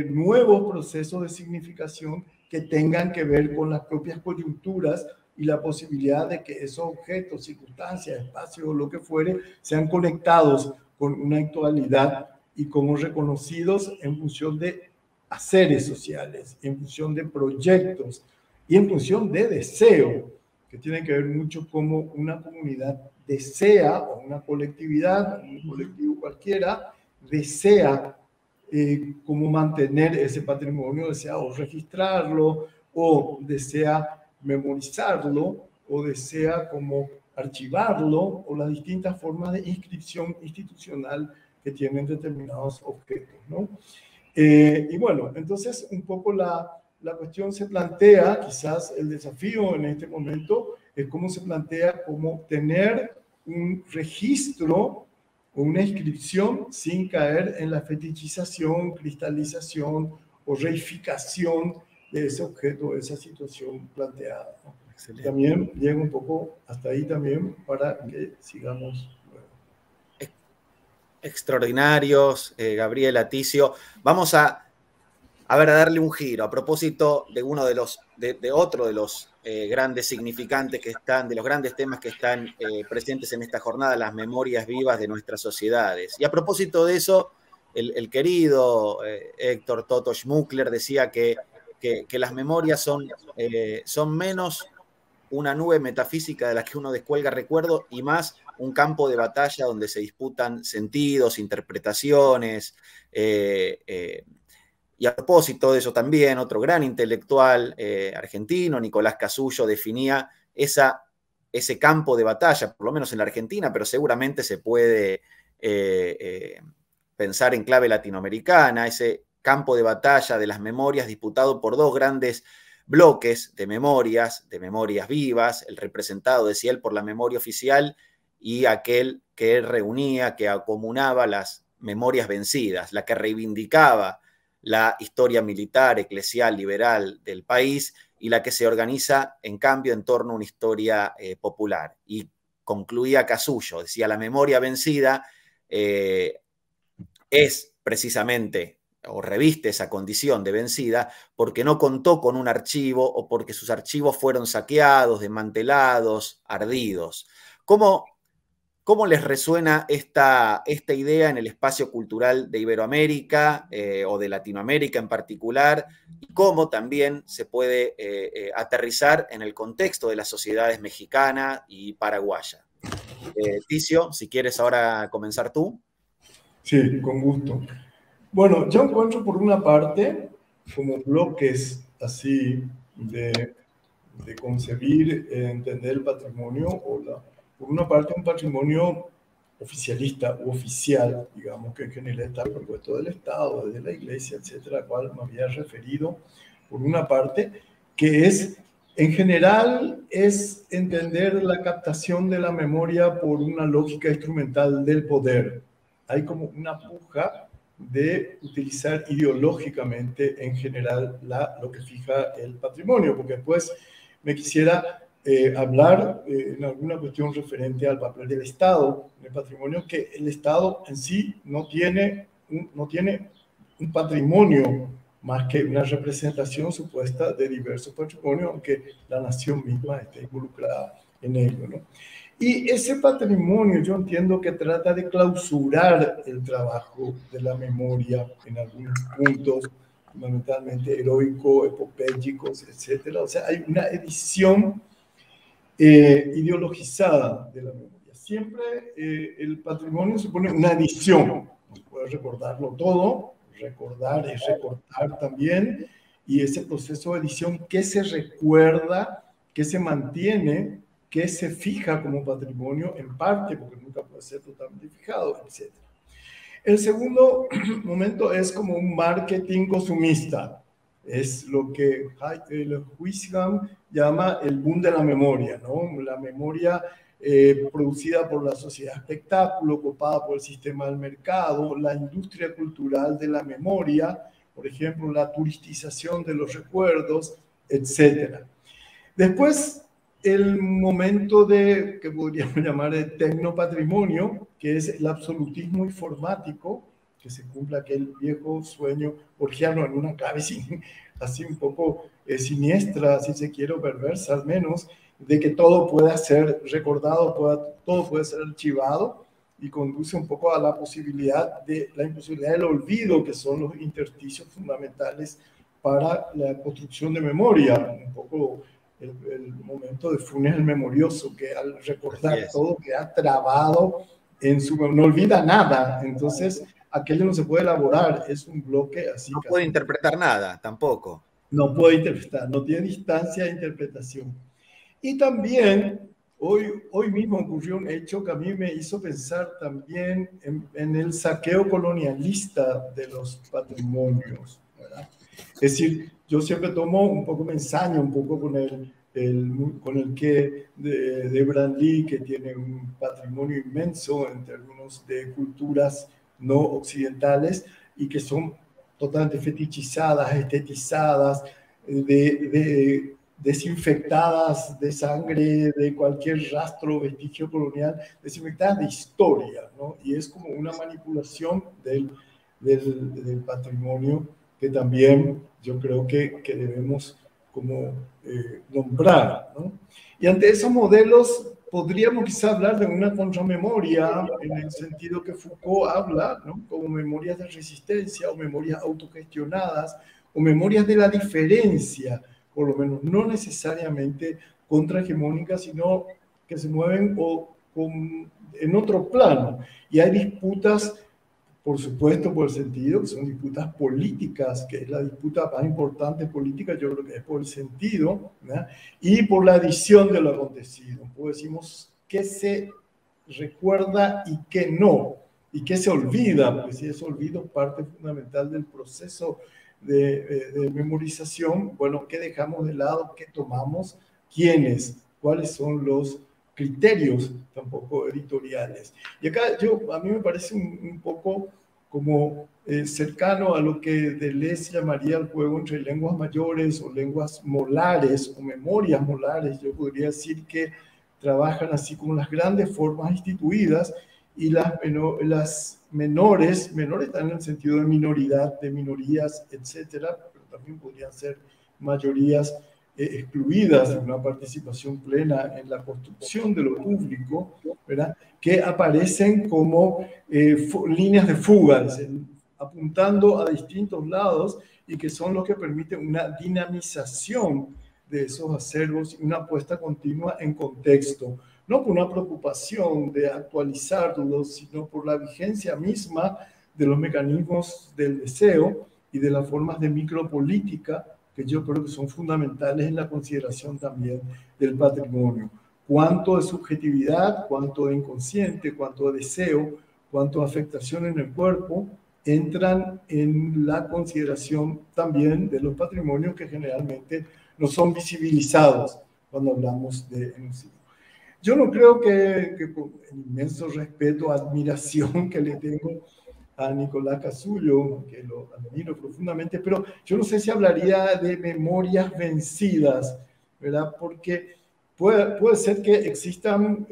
Speaker 6: nuevos procesos de significación que tengan que ver con las propias coyunturas y la posibilidad de que esos objetos, circunstancias, espacios o lo que fuere, sean conectados con una actualidad y como reconocidos en función de haceres sociales, en función de proyectos y en función de deseo, que tiene que ver mucho como una comunidad desea, o una colectividad, un colectivo cualquiera, desea como mantener ese patrimonio, desea o registrarlo, o desea memorizarlo, o desea como archivarlo, o las distintas formas de inscripción institucional que tienen determinados objetos, ¿no? Y bueno, entonces un poco la cuestión se plantea, quizás el desafío en este momento es cómo se plantea como tener un registro o una inscripción sin caer en la fetichización, cristalización o reificación de ese objeto, de esa situación planteada, ¿no? También llego un poco hasta ahí también para que sigamos luego.
Speaker 1: Extraordinarios, Gabriela, Ticio. Vamos a darle un giro a propósito de uno de los, de otro de los grandes significantes que están, de los grandes temas que están presentes en esta jornada, las memorias vivas de nuestras sociedades. Y a propósito de eso, el querido Héctor Toto Schmuckler decía que las memorias son menos una nube metafísica de la que uno descuelga recuerdo y más un campo de batalla donde se disputan sentidos, interpretaciones, y a propósito de eso también, otro gran intelectual argentino, Nicolás Casullo, definía ese campo de batalla, por lo menos en la Argentina, pero seguramente se puede pensar en clave latinoamericana, ese campo de batalla de las memorias disputado por dos grandes bloques de memorias vivas, el representado, decía él, por la memoria oficial y aquel que reunía, que acomunaba las memorias vencidas, la que reivindicaba la historia militar, eclesial, liberal del país y la que se organiza, en cambio, en torno a una historia popular. Y concluía Casullo, decía, la memoria vencida es precisamente, o reviste esa condición de vencida, porque no contó con un archivo o porque sus archivos fueron saqueados, desmantelados, ardidos. ¿Cómo les resuena esta idea en el espacio cultural de Iberoamérica o de Latinoamérica en particular? Y cómo también se puede aterrizar en el contexto de las sociedades mexicana y paraguaya. Ticio, si quieres ahora comenzar tú.
Speaker 6: Sí, con gusto. Bueno, yo encuentro por una parte como bloques así de concebir, entender el patrimonio, por una parte un patrimonio oficialista u oficial, digamos, que en general está propuesto del Estado, desde la Iglesia, etcétera, al cual me había referido, por una parte, que es, en general, es entender la captación de la memoria por una lógica instrumental del poder. Hay como una puja de utilizar ideológicamente en general lo que fija el patrimonio, porque después me quisiera hablar en alguna cuestión referente al papel del Estado en el patrimonio, que el Estado en sí no tiene un patrimonio más que una representación supuesta de diversos patrimonios, aunque la nación misma esté involucrada en ello, ¿no? Y ese patrimonio yo entiendo que trata de clausurar el trabajo de la memoria en algunos puntos, fundamentalmente heroico, epopélicos, etcétera. O sea, hay una edición ideologizada de la memoria. Siempre el patrimonio supone una edición. No puedes recordarlo todo, recordar es recortar también, y ese proceso de edición que se recuerda, que se mantiene, que se fija como patrimonio en parte, porque nunca puede ser totalmente fijado, etc. El segundo momento es como un marketing consumista. Es lo que Huizham llama el boom de la memoria, ¿no? La memoria producida por la sociedad espectáculo, copada por el sistema del mercado, la industria cultural de la memoria, por ejemplo, la turistización de los recuerdos, etc. Después, el momento que podríamos llamar de tecnopatrimonio, que es el absolutismo informático, que se cumpla aquel viejo sueño borgiano en una clave así un poco siniestra, si se quiere, perversa al menos, de que todo pueda ser recordado, todo puede ser archivado, y conduce un poco a la imposibilidad del olvido, que son los intersticios fundamentales para la construcción de memoria, un poco el momento de Funes el Memorioso, que al recordar todo queda trabado en su... no olvida nada, entonces aquello no se puede elaborar, es un bloque así.
Speaker 1: No puede interpretar nada, tampoco.
Speaker 6: No puede interpretar, no tiene distancia de interpretación. Y también, hoy mismo ocurrió un hecho que a mí me hizo pensar también en el saqueo colonialista de los patrimonios, ¿verdad? Es decir, yo siempre me ensaño un poco con el que de Branly, que tiene un patrimonio inmenso en términos de culturas no occidentales y que son totalmente fetichizadas, estetizadas, desinfectadas de sangre, de cualquier rastro, vestigio colonial, desinfectadas de historia, ¿no? Y es como una manipulación del patrimonio que también yo creo que debemos como nombrar, ¿no? Y ante esos modelos podríamos quizá hablar de una contramemoria en el sentido que Foucault habla, ¿no? Como memorias de resistencia o memorias autogestionadas o memorias de la diferencia, por lo menos no necesariamente contrahegemónicas, sino que se mueven o en otro plano. Y hay disputas, por supuesto, por el sentido, que son disputas políticas, que es la disputa más importante política, yo creo que es por el sentido, ¿verdad? Y por la edición de lo acontecido. Pues decimos qué se recuerda y qué no, y qué se olvida, porque si ese olvido es parte fundamental del proceso de memorización. Bueno, ¿qué dejamos de lado? ¿Qué tomamos? ¿Quiénes? ¿Cuáles son los criterios tampoco editoriales? Y acá a mí me parece un poco como cercano a lo que Deleuze llamaría el juego entre lenguas mayores o lenguas molares o memorias molares. Yo podría decir que trabajan así como las grandes formas instituidas y las menores están en el sentido de minoridad, de minorías, etcétera, pero también podrían ser mayorías excluidas de una participación plena en la construcción de lo público, ¿verdad? Que aparecen como líneas de fuga, apuntando a distintos lados y que son los que permiten una dinamización de esos acervos y una puesta continua en contexto, no por una preocupación de actualizarlos, sino por la vigencia misma de los mecanismos del deseo y de las formas de micropolítica que yo creo que son fundamentales en la consideración también del patrimonio. Cuánto de subjetividad, cuánto de inconsciente, cuánto de deseo, cuánto de afectación en el cuerpo entran en la consideración también de los patrimonios que generalmente no son visibilizados cuando hablamos de genocidio. Yo no creo que con el inmenso respeto, admiración que le tengo a Nicolás Casullo, que lo admiro profundamente, pero yo no sé si hablaría de memorias vencidas, ¿verdad? Porque puede ser que existen,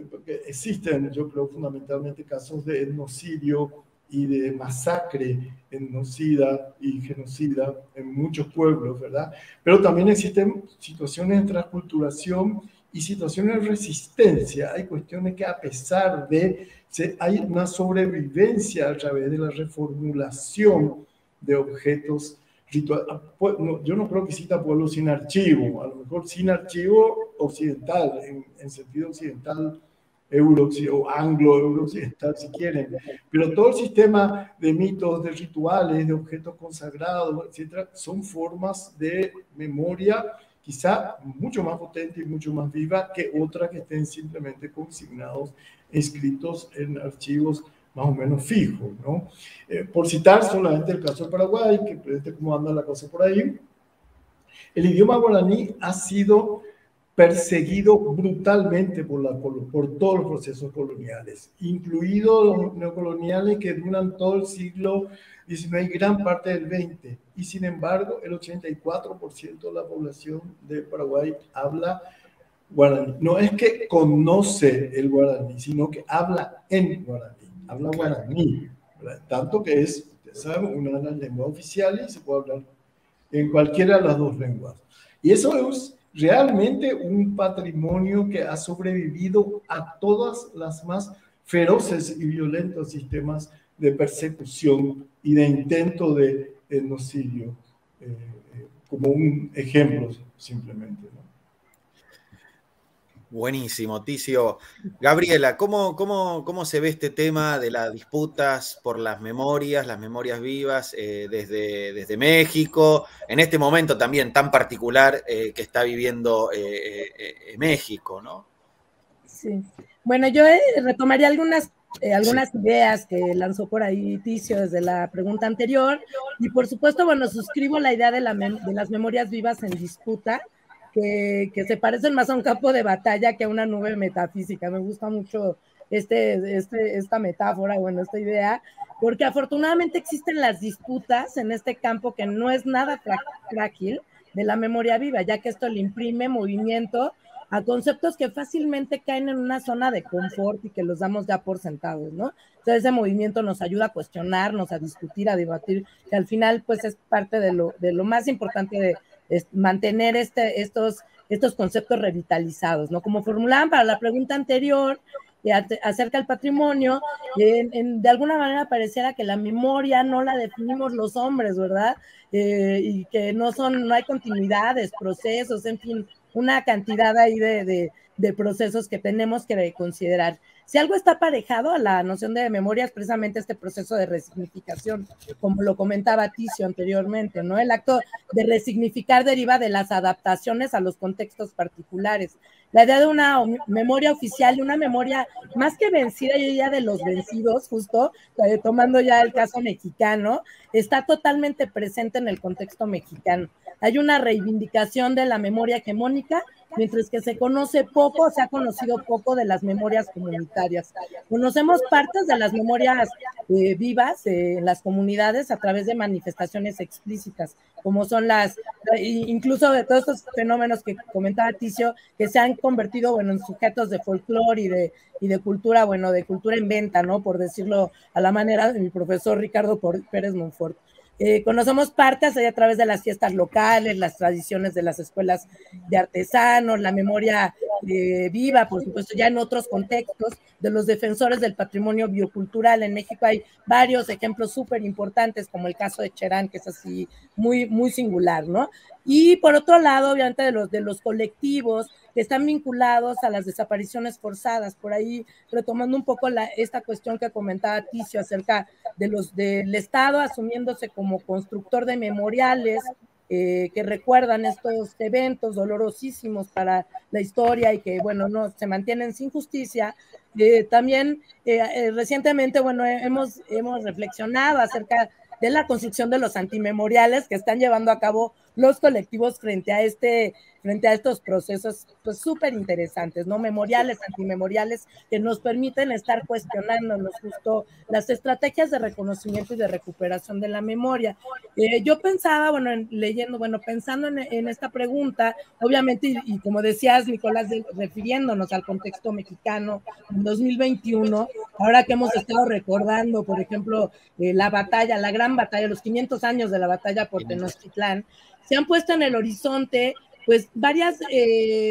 Speaker 6: yo creo, fundamentalmente casos de etnocidio y de masacre etnocida y genocida en muchos pueblos, ¿verdad? Pero también existen situaciones de transculturación y situaciones de resistencia. Hay cuestiones que a pesar de, hay una sobrevivencia a través de la reformulación de objetos rituales. Yo no creo que exista pueblo sin archivo, a lo mejor sin archivo occidental, en sentido occidental, o anglo-euro-occidental si quieren, pero todo el sistema de mitos, de rituales, de objetos consagrados, etcétera, son formas de memoria quizá mucho más potente y mucho más viva que otras que estén simplemente consignados, escritos en archivos más o menos fijos, ¿no? Por citar solamente el caso de Paraguay, que presente cómo anda la cosa por ahí, el idioma guaraní ha sido perseguido brutalmente por todos los procesos coloniales, incluidos los neocoloniales que duran todo el siglo XIX y gran parte del XX. Y sin embargo, el 84% de la población de Paraguay habla guaraní. No es que conoce el guaraní, sino que habla en guaraní, habla guaraní, ¿verdad? Tanto que es, ustedes saben, una de las lenguas oficiales y se puede hablar en cualquiera de las dos lenguas. Y eso es realmente un patrimonio que ha sobrevivido a todas las más feroces y violentos sistemas de persecución y de intento de etnocidio, como un ejemplo simplemente, ¿no?
Speaker 1: Buenísimo, Ticio. Gabriela, ¿cómo se ve este tema de las disputas por las memorias vivas desde México, en este momento también tan particular que está viviendo México, ¿no?
Speaker 5: Sí. Bueno, yo retomaría algunas ideas que lanzó por ahí Ticio desde la pregunta anterior y por supuesto, bueno, suscribo la idea de las memorias vivas en disputa, que se parecen más a un campo de batalla que a una nube metafísica. Me gusta mucho esta metáfora, bueno, esta idea, porque afortunadamente existen las disputas en este campo que no es nada frágil de la memoria viva, ya que esto le imprime movimiento a conceptos que fácilmente caen en una zona de confort y que los damos ya por sentados, ¿no? Entonces ese movimiento nos ayuda a cuestionarnos, a discutir, a debatir, que al final pues es parte de lo más importante de mantener estos conceptos revitalizados, ¿no? Como formulaban para la pregunta anterior acerca del patrimonio, de alguna manera pareciera que la memoria no la definimos los hombres, ¿verdad? Y que no hay continuidades, procesos, en fin, una cantidad ahí de procesos que tenemos que considerar. Si algo está aparejado a la noción de memoria es precisamente este proceso de resignificación, como lo comentaba Ticio anteriormente, ¿no? El acto de resignificar deriva de las adaptaciones a los contextos particulares. La idea de una memoria oficial y una memoria más que vencida, yo diría de los vencidos, justo, tomando ya el caso mexicano, está totalmente presente en el contexto mexicano. Hay una reivindicación de la memoria hegemónica, mientras que se conoce poco, se ha conocido poco de las memorias comunitarias. Conocemos partes de las memorias vivas en las comunidades a través de manifestaciones explícitas, como son incluso de todos estos fenómenos que comentaba Ticio, que se han convertido, bueno, en sujetos de folclore y de cultura, bueno, de cultura en venta, ¿no? Por decirlo a la manera de mi profesor Ricardo Pérez Monfort. Conocemos partes a través de las fiestas locales, las tradiciones de las escuelas de artesanos, la memoria viva, por supuesto, ya en otros contextos, de los defensores del patrimonio biocultural. En México hay varios ejemplos súper importantes, como el caso de Cherán, que es así muy, muy singular, ¿no? Y por otro lado, obviamente, de los colectivos que están vinculados a las desapariciones forzadas. Por ahí, retomando un poco esta cuestión que comentaba Ticio acerca del Estado asumiéndose como constructor de memoriales que recuerdan estos eventos dolorosísimos para la historia y que, bueno, no se mantienen sin justicia. También recientemente, bueno, hemos reflexionado acerca de la construcción de los antimemoriales que están llevando a cabo los colectivos frente a estos procesos pues súper interesantes, ¿no? Memoriales, antimemoriales, que nos permiten estar cuestionándonos justo las estrategias de reconocimiento y de recuperación de la memoria. Yo pensaba, bueno, pensando en esta pregunta, obviamente, y como decías, Nicolás, refiriéndonos al contexto mexicano en 2021, ahora que hemos estado recordando, por ejemplo, la gran batalla, los 500 años de la batalla por Tenochtitlán, se han puesto en el horizonte pues varias,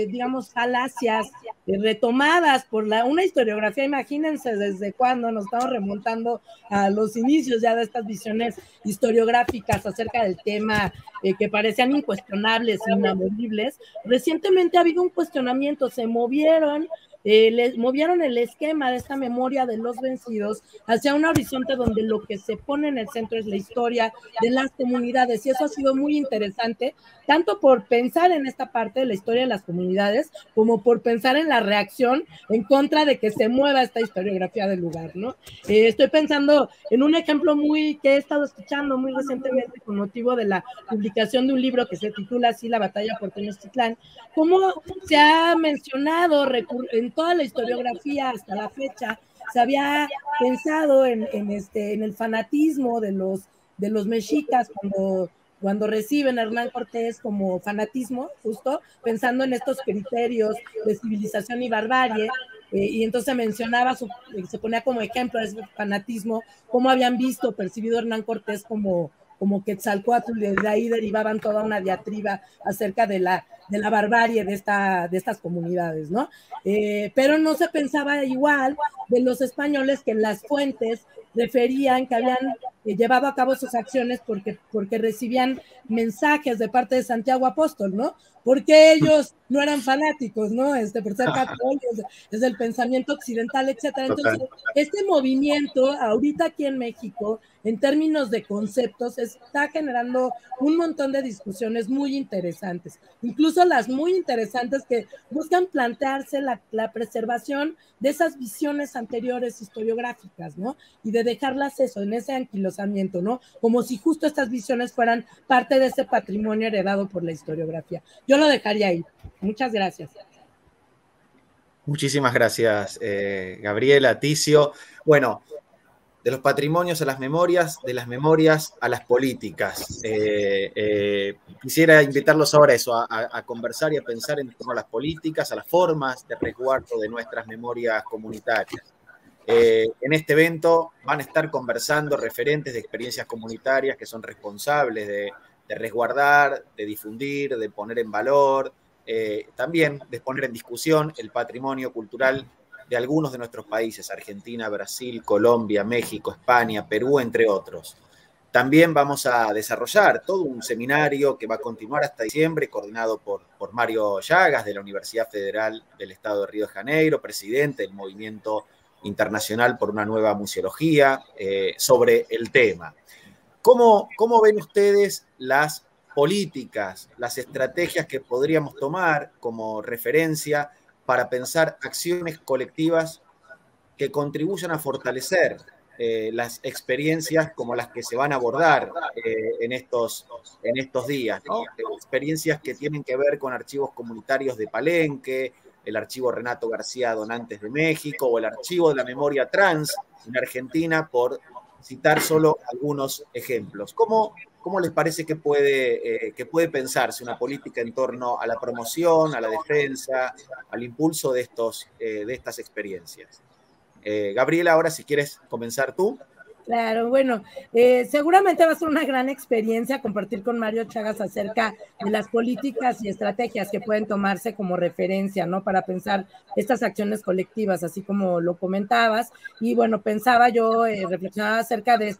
Speaker 5: digamos, falacias retomadas por una historiografía. Imagínense desde cuándo nos estamos remontando a los inicios ya de estas visiones historiográficas acerca del tema que parecían incuestionables, inamovibles. Recientemente ha habido un cuestionamiento, se movieron el esquema de esta memoria de los vencidos hacia un horizonte donde lo que se pone en el centro es la historia de las comunidades, y eso ha sido muy interesante, tanto por pensar en esta parte de la historia de las comunidades, como por pensar en la reacción en contra de que se mueva esta historiografía del lugar, ¿no? Estoy pensando en un ejemplo que he estado escuchando muy recientemente con motivo de la publicación de un libro que se titula así, La batalla por Tenochtitlán, cómo se ha mencionado en toda la historiografía hasta la fecha, se había pensado en el fanatismo de los mexicas cuando reciben a Hernán Cortés como fanatismo, justo pensando en estos criterios de civilización y barbarie, y entonces mencionaba, se ponía como ejemplo de ese fanatismo, cómo habían percibido a Hernán Cortés como Quetzalcóatl, y de ahí derivaban toda una diatriba acerca de la barbarie de estas comunidades, ¿no? Pero no se pensaba igual de los españoles, que en las fuentes referían que habían llevado a cabo sus acciones porque recibían mensajes de parte de Santiago Apóstol, ¿no? Porque ellos no eran fanáticos, ¿no? Por ser católicos, desde el pensamiento occidental, etcétera. Entonces, este movimiento, ahorita aquí en México, en términos de conceptos, está generando un montón de discusiones muy interesantes, incluso las muy interesantes que buscan plantearse la preservación de esas visiones anteriores historiográficas, ¿no? Y de dejarlas en ese anquilosamiento, ¿no? Como si justo estas visiones fueran parte de ese patrimonio heredado por la historiografía. Yo lo dejaría ahí. Muchas gracias.
Speaker 1: Muchísimas gracias, Gabriela, Ticio. Bueno, de los patrimonios a las memorias, de las memorias a las políticas. Quisiera invitarlos ahora a conversar y a pensar en torno a las políticas, a las formas de resguardo de nuestras memorias comunitarias. En este evento van a estar conversando referentes de experiencias comunitarias que son responsables de resguardar, de difundir, de poner en valor, también de poner en discusión el patrimonio cultural de algunos de nuestros países: Argentina, Brasil, Colombia, México, España, Perú, entre otros. También vamos a desarrollar todo un seminario que va a continuar hasta diciembre, coordinado por Mario Llagas, de la Universidad Federal del Estado de Río de Janeiro, presidente del movimiento internacional por una nueva museología sobre el tema. ¿Cómo ven ustedes las políticas, las estrategias que podríamos tomar como referencia para pensar acciones colectivas que contribuyan a fortalecer las experiencias como las que se van a abordar en estos días, ¿no? Experiencias que tienen que ver con archivos comunitarios de Palenque, el archivo Renato García Donantes de México o el archivo de la memoria trans en Argentina, por citar solo algunos ejemplos. ¿Cómo les parece que puede pensarse una política en torno a la promoción, a la defensa, al impulso de estas experiencias? Gabriela, ahora si quieres comenzar tú.
Speaker 5: Claro, bueno, seguramente va a ser una gran experiencia compartir con Mario Chagas acerca de las políticas y estrategias que pueden tomarse como referencia, ¿no? Para pensar estas acciones colectivas, así como lo comentabas. Y bueno, pensaba yo, reflexionaba acerca de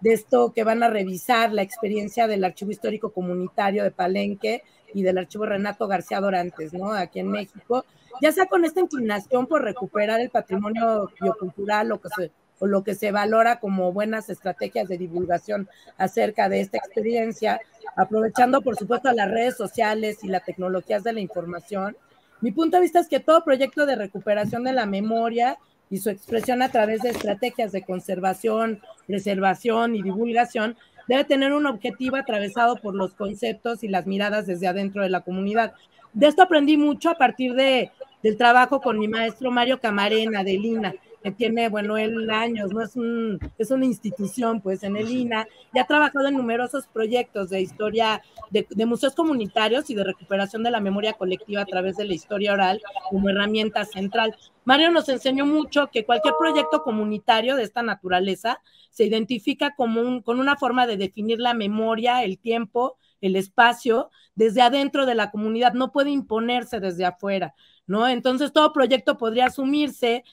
Speaker 5: esto que van a revisar, la experiencia del Archivo Histórico Comunitario de Palenque y del Archivo Renato García Dorantes, ¿no? Aquí en México, ya sea con esta inclinación por recuperar el patrimonio biocultural o lo que se valora como buenas estrategias de divulgación acerca de esta experiencia, aprovechando, por supuesto, las redes sociales y las tecnologías de la información. Mi punto de vista es que todo proyecto de recuperación de la memoria y su expresión a través de estrategias de conservación, preservación y divulgación debe tener un objetivo atravesado por los conceptos y las miradas desde adentro de la comunidad. De esto aprendí mucho a partir del trabajo con mi maestro Mario Camarena del INA, que tiene, bueno, él años, ¿no? Es una institución, pues, en el INA, y ha trabajado en numerosos proyectos de historia, de museos comunitarios y de recuperación de la memoria colectiva a través de la historia oral como herramienta central. Mario nos enseñó mucho que cualquier proyecto comunitario de esta naturaleza se identifica con una forma de definir la memoria, el tiempo, el espacio, desde adentro de la comunidad, no puede imponerse desde afuera, ¿no? Entonces, todo proyecto podría asumirse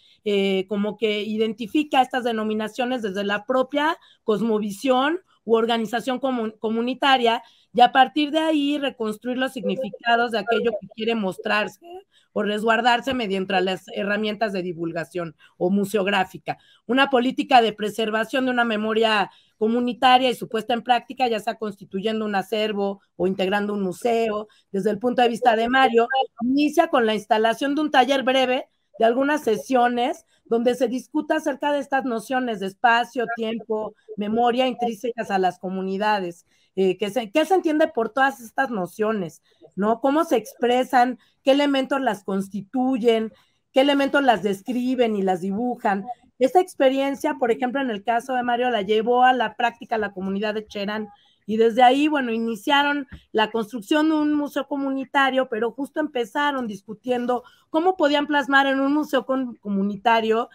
Speaker 5: como que identifica estas denominaciones desde la propia cosmovisión u organización comunitaria, y a partir de ahí reconstruir los significados de aquello que quiere mostrarse o resguardarse mediante las herramientas de divulgación o museográfica. Una política de preservación de una memoria comunitaria y su puesta en práctica, ya sea constituyendo un acervo o integrando un museo. Desde el punto de vista de Mario, inicia con la instalación de un taller breve de algunas sesiones donde se discuta acerca de estas nociones de espacio, tiempo, memoria intrínsecas a las comunidades. ¿Qué se entiende por todas estas nociones? ¿No? ¿Cómo se expresan? ¿Qué elementos las constituyen? ¿Qué elementos las describen y las dibujan? Esta experiencia, por ejemplo, en el caso de Mario, la llevó a la práctica la comunidad de Cherán, y desde ahí, bueno, iniciaron la construcción de un museo comunitario, pero justo empezaron discutiendo cómo podían plasmar en un museo comunitario,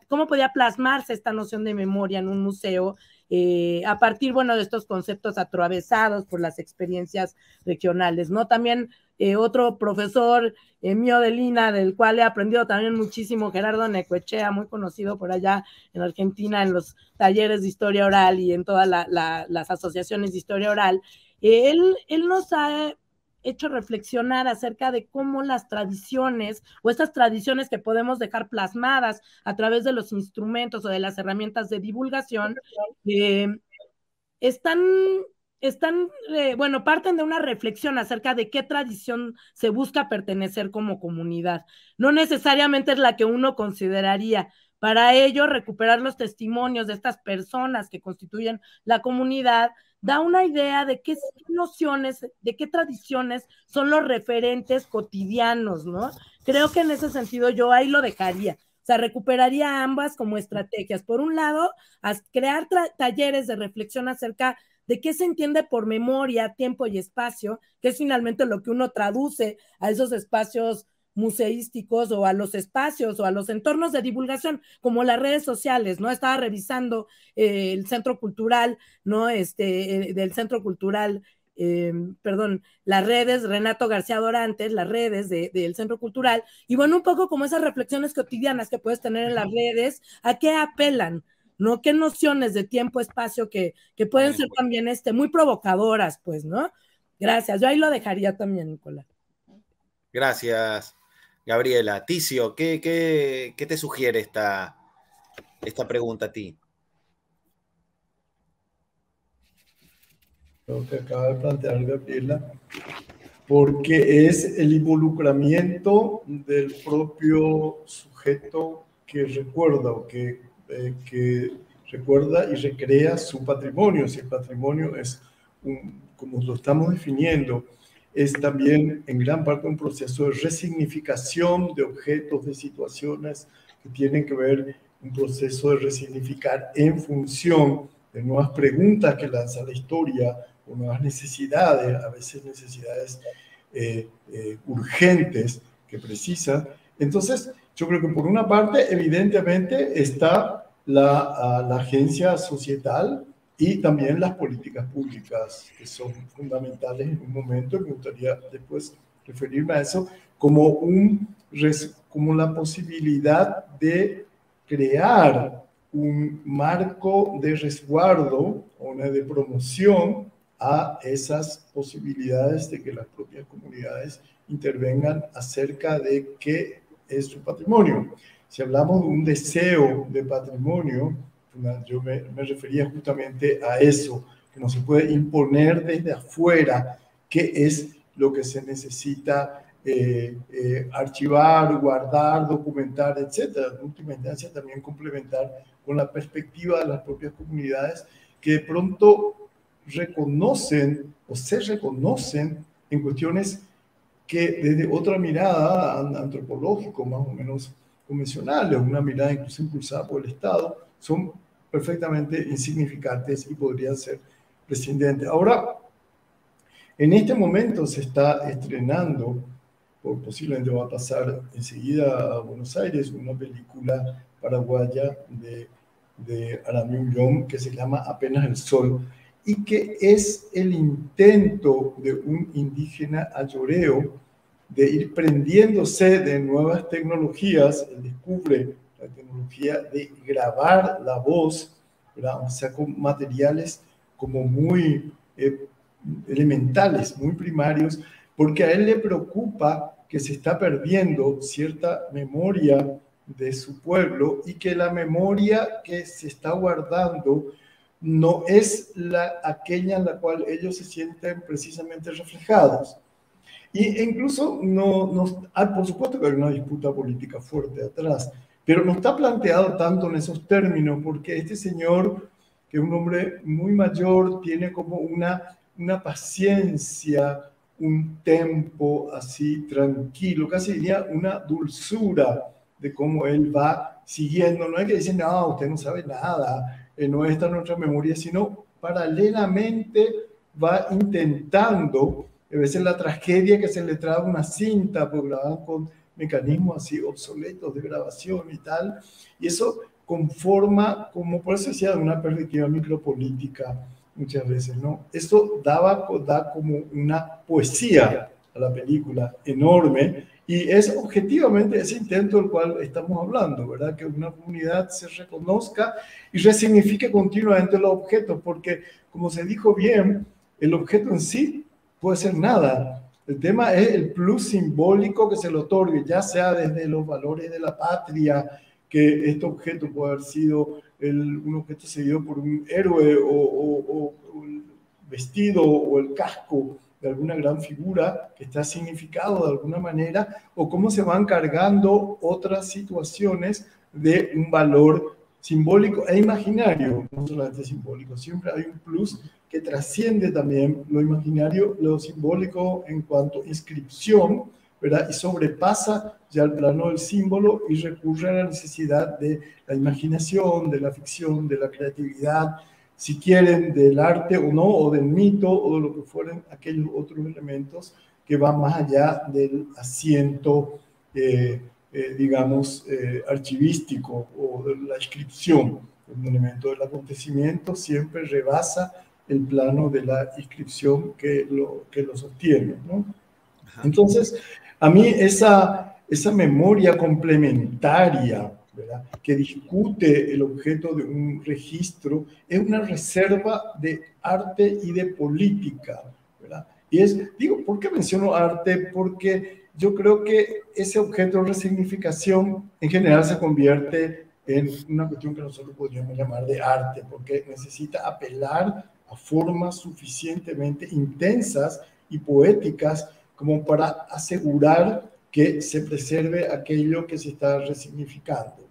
Speaker 5: cómo podía plasmarse esta noción de memoria en un museo, a partir, bueno, de estos conceptos atravesados por las experiencias regionales, ¿no? También otro profesor mío de Lina, del cual he aprendido también muchísimo, Gerardo Necoechea, muy conocido por allá en Argentina en los talleres de historia oral y en todas las asociaciones de historia oral. Él nos ha hecho reflexionar acerca de cómo las tradiciones o estas tradiciones que podemos dejar plasmadas a través de los instrumentos o de las herramientas de divulgación parten de una reflexión acerca de qué tradición se busca pertenecer como comunidad. No necesariamente es la que uno consideraría. Para ello, recuperar los testimonios de estas personas que constituyen la comunidad da una idea de qué nociones, de qué tradiciones son los referentes cotidianos, ¿no? Creo que en ese sentido yo ahí lo dejaría. O sea, recuperaría ambas como estrategias. Por un lado, crear talleres de reflexión acerca de qué se entiende por memoria, tiempo y espacio, que es finalmente lo que uno traduce a esos espacios museísticos o a los espacios o a los entornos de divulgación, como las redes sociales, ¿no? Estaba revisando el Centro Cultural, ¿no? Del Centro Cultural, las redes, Renato García Dorantes, las redes del Centro Cultural, y bueno, un poco como esas reflexiones cotidianas que puedes tener en las redes, ¿a qué apelan? ¿No? ¿Qué nociones de tiempo, espacio que pueden ser también muy provocadoras, pues, ¿no? Gracias. Yo ahí lo dejaría también, Nicolás.
Speaker 1: Gracias, Gabriela. Ticio, ¿qué te sugiere esta pregunta a ti?
Speaker 6: Lo que acaba de plantear Gabriela, porque es el involucramiento del propio sujeto que recuerda o que recuerda y recrea su patrimonio. Si el patrimonio es, como lo estamos definiendo, es también en gran parte un proceso de resignificación de objetos, de situaciones que tienen que ver, un proceso de resignificar en función de nuevas preguntas que lanza la historia, o nuevas necesidades, a veces necesidades urgentes que precisan. Entonces, yo creo que por una parte, evidentemente, está la agencia societal y también las políticas públicas, que son fundamentales en un momento. Me gustaría después referirme a eso como la posibilidad de crear un marco de resguardo o de promoción a esas posibilidades de que las propias comunidades intervengan acerca de qué es su patrimonio. Si hablamos de un deseo de patrimonio, yo me refería justamente a eso, que no se puede imponer desde afuera qué es lo que se necesita archivar, guardar, documentar, etcétera. En última instancia, también complementar con la perspectiva de las propias comunidades que de pronto reconocen o se reconocen en cuestiones que desde otra mirada antropológica, más o menos convencional, una mirada incluso impulsada por el Estado, son perfectamente insignificantes y podrían ser prescindentes. Ahora, en este momento se está estrenando, o posiblemente va a pasar enseguida a Buenos Aires, una película paraguaya de Aramí Ullón que se llama Apenas el Sol, y que es el intento de un indígena ayoreo de ir prendiéndose de nuevas tecnologías. Él descubre la tecnología de grabar la voz, ¿verdad? O sea, con materiales como muy elementales, muy primarios, porque a él le preocupa que se está perdiendo cierta memoria de su pueblo y que la memoria que se está guardando no es aquella en la cual ellos se sienten precisamente reflejados. E incluso por supuesto que hay una disputa política fuerte atrás, pero no está planteado tanto en esos términos, porque este señor, que es un hombre muy mayor, tiene como una paciencia, un tempo así tranquilo, casi diría una dulzura de cómo él va siguiendo. No es que dicen, no, usted no sabe nada, no está en nuestra memoria, sino paralelamente va intentando, a veces la tragedia que se le trae una cinta, pues grababan con mecanismos así obsoletos de grabación y tal, y eso conforma, como por eso decía, de una perspectiva micropolítica muchas veces, ¿no? Eso da como una poesía a la película enorme, y es objetivamente ese intento del cual estamos hablando, ¿verdad? Que una comunidad se reconozca y resignifique continuamente los objetos, porque, como se dijo bien, el objeto en sí puede ser nada. El tema es el plus simbólico que se le otorgue, ya sea desde los valores de la patria, que este objeto puede haber sido un objeto seguido por un héroe o el vestido o el casco de alguna gran figura que está significado de alguna manera, o cómo se van cargando otras situaciones de un valor simbólico e imaginario, no solamente simbólico. Siempre hay un plus que trasciende también lo imaginario, lo simbólico en cuanto a inscripción, ¿verdad? Y sobrepasa ya el plano del símbolo y recurre a la necesidad de la imaginación, de la ficción, de la creatividad, si quieren, del arte o no, o del mito, o de lo que fueran aquellos otros elementos que van más allá del asiento, digamos, archivístico o de la inscripción. Un elemento del acontecimiento siempre rebasa el plano de la inscripción que lo sostiene, ¿no? Entonces, a mí esa memoria complementaria, ¿verdad?, que discute el objeto de un registro, es una reserva de arte y de política, ¿verdad? Y digo, ¿por qué menciono arte? Porque yo creo que ese objeto de resignificación en general se convierte en una cuestión que nosotros podríamos llamar de arte, porque necesita apelar a formas suficientemente intensas y poéticas como para asegurar que se preserve aquello que se está resignificando.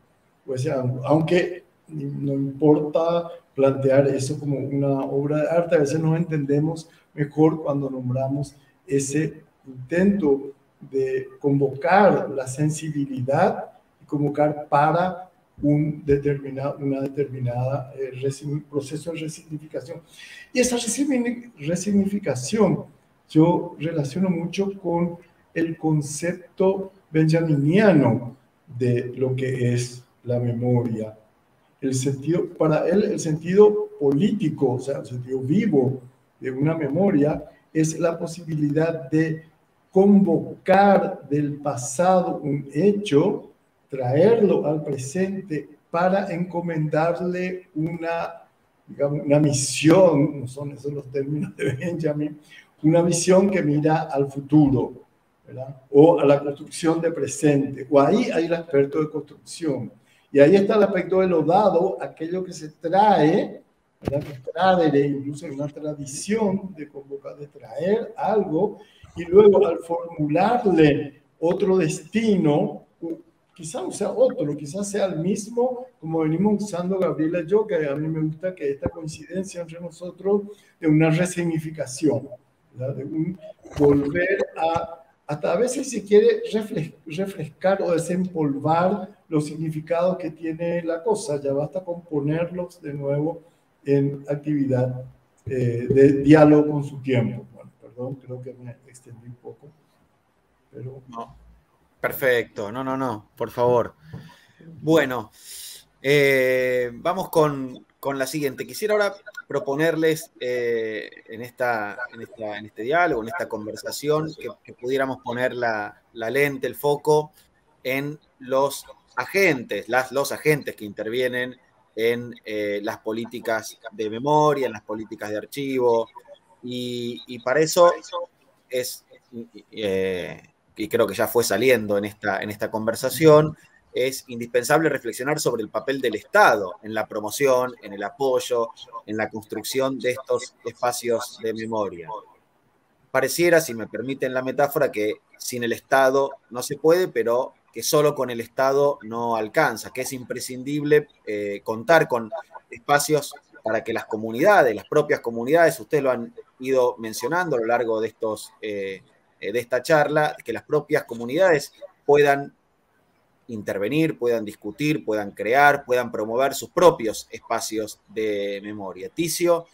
Speaker 6: O sea, aunque no importa plantear eso como una obra de arte, a veces nos entendemos mejor cuando nombramos ese intento de convocar la sensibilidad y convocar para una determinada proceso de resignificación. Y esa resignificación yo relaciono mucho con el concepto benjaminiano de lo que es la memoria. Para él, el sentido político, o sea, el sentido vivo de una memoria es la posibilidad de convocar del pasado un hecho, traerlo al presente para encomendarle digamos, una misión, no son esos los términos de Benjamin, una visión que mira al futuro, ¿verdad? O a la construcción de presente, o ahí hay el aspecto de construcción. Y ahí está el aspecto de lo dado, aquello que se trae, ¿verdad? Que trae, incluso en una tradición de convocar, de traer algo, y luego al formularle otro destino, quizás no sea otro, quizás sea el mismo, como venimos usando Gabriela y yo, que a mí me gusta que esta coincidencia entre nosotros de una resignificación, ¿verdad? De un volver hasta a veces si quiere refrescar o desempolvar los significados que tiene la cosa, ya basta con ponerlos de nuevo en actividad de diálogo con su tiempo. Bueno, perdón, creo que me extendí un poco, pero...
Speaker 1: No. Perfecto, no, por favor. Bueno, vamos con la siguiente. Quisiera ahora proponerles en este diálogo, en esta conversación, que pudiéramos poner la lente, el foco en los agentes, los agentes que intervienen en las políticas de memoria, en las políticas de archivo, y para eso es... y creo que ya fue saliendo en esta conversación, es indispensable reflexionar sobre el papel del Estado en la promoción, en el apoyo, en la construcción de estos espacios de memoria. Pareciera, si me permiten la metáfora, que sin el Estado no se puede, pero que solo con el Estado no alcanza, que es imprescindible contar con espacios para que las comunidades, las propias comunidades, ustedes lo han ido mencionando a lo largo de esta charla, que las propias comunidades puedan intervenir, puedan discutir, puedan crear, puedan promover sus propios espacios de memoria. Ticio,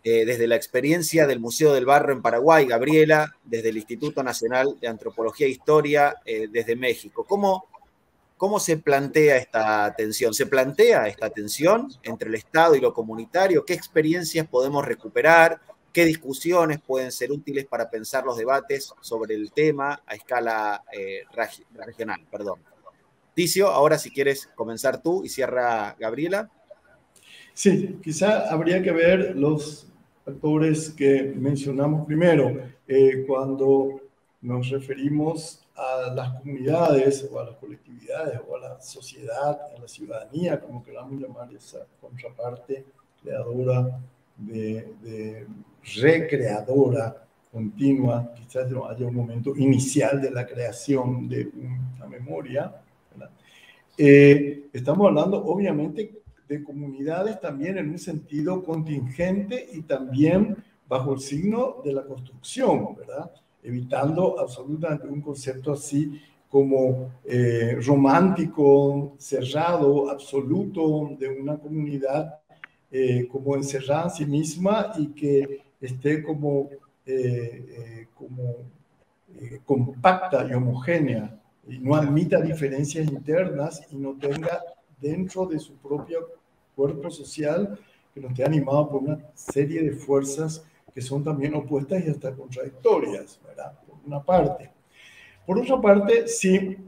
Speaker 1: desde la experiencia del Museo del Barro en Paraguay, Gabriela, desde el Instituto Nacional de Antropología e Historia, desde México. ¿Cómo se plantea esta tensión? ¿Se plantea esta tensión entre el Estado y lo comunitario? ¿Qué experiencias podemos recuperar? ¿Qué discusiones pueden ser útiles para pensar los debates sobre el tema a escala regional? Perdón. Ticio, ahora si quieres comenzar tú y cierra Gabriela.
Speaker 6: Sí, quizá habría que ver los factores que mencionamos primero. Cuando nos referimos a las comunidades o a las colectividades o a la sociedad, a la ciudadanía, como queramos llamar esa contraparte creadora recreadora continua, quizás no haya un momento inicial de la creación de una memoria, ¿verdad? Estamos hablando obviamente de comunidades también en un sentido contingente y también bajo el signo de la construcción, ¿verdad? Evitando absolutamente un concepto así como romántico, cerrado, absoluto de una comunidad como encerrada en sí misma y que esté como compacta y homogénea y no admita diferencias internas y no tenga dentro de su propio cuerpo social que no esté animado por una serie de fuerzas que son también opuestas y hasta contradictorias, ¿verdad? Por una parte. Por otra parte, si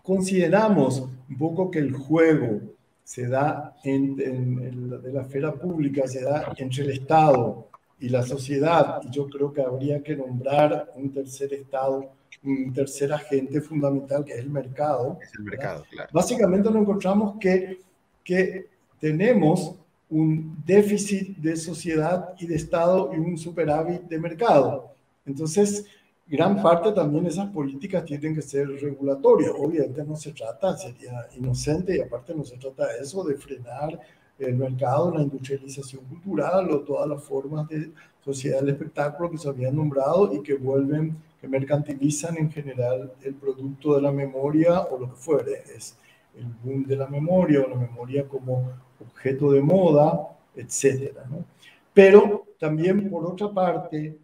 Speaker 6: consideramos un poco que el juego se da de la esfera pública, se da entre el Estado y la sociedad, y yo creo que habría que nombrar un tercer estado, un tercer agente fundamental, que es el mercado.
Speaker 4: Es el mercado, claro.
Speaker 6: Básicamente nos encontramos que tenemos un déficit de sociedad y de Estado y un superávit de mercado. Entonces, gran parte también de esas políticas tienen que ser regulatorias. Obviamente no se trata, sería inocente, y aparte no se trata de eso, de frenar el mercado, la industrialización cultural o todas las formas de sociedad del espectáculo que se habían nombrado y que vuelven, que mercantilizan en general el producto de la memoria o lo que fuere. Es el boom de la memoria o la memoria como objeto de moda, etcétera, ¿no? Pero también, por otra parte,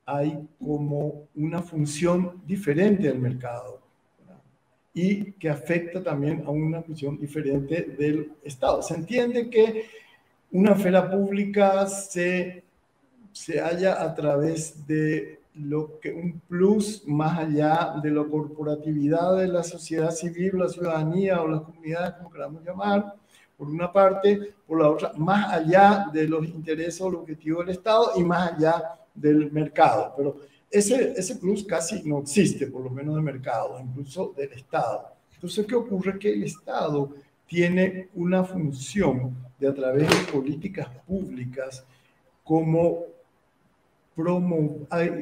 Speaker 6: hay como una función diferente del mercado, ¿verdad? Y que afecta también a una función diferente del Estado. Se entiende que una esfera pública se halla a través de lo que un plus más allá de la corporatividad de la sociedad civil, la ciudadanía o las comunidades, como queramos llamar, por una parte, por la otra, más allá de los intereses o los objetivos del Estado y más allá del mercado. Pero ese plus casi no existe, por lo menos del mercado, incluso del Estado. Entonces, ¿qué ocurre? Que el Estado tiene una función de, a través de políticas públicas, como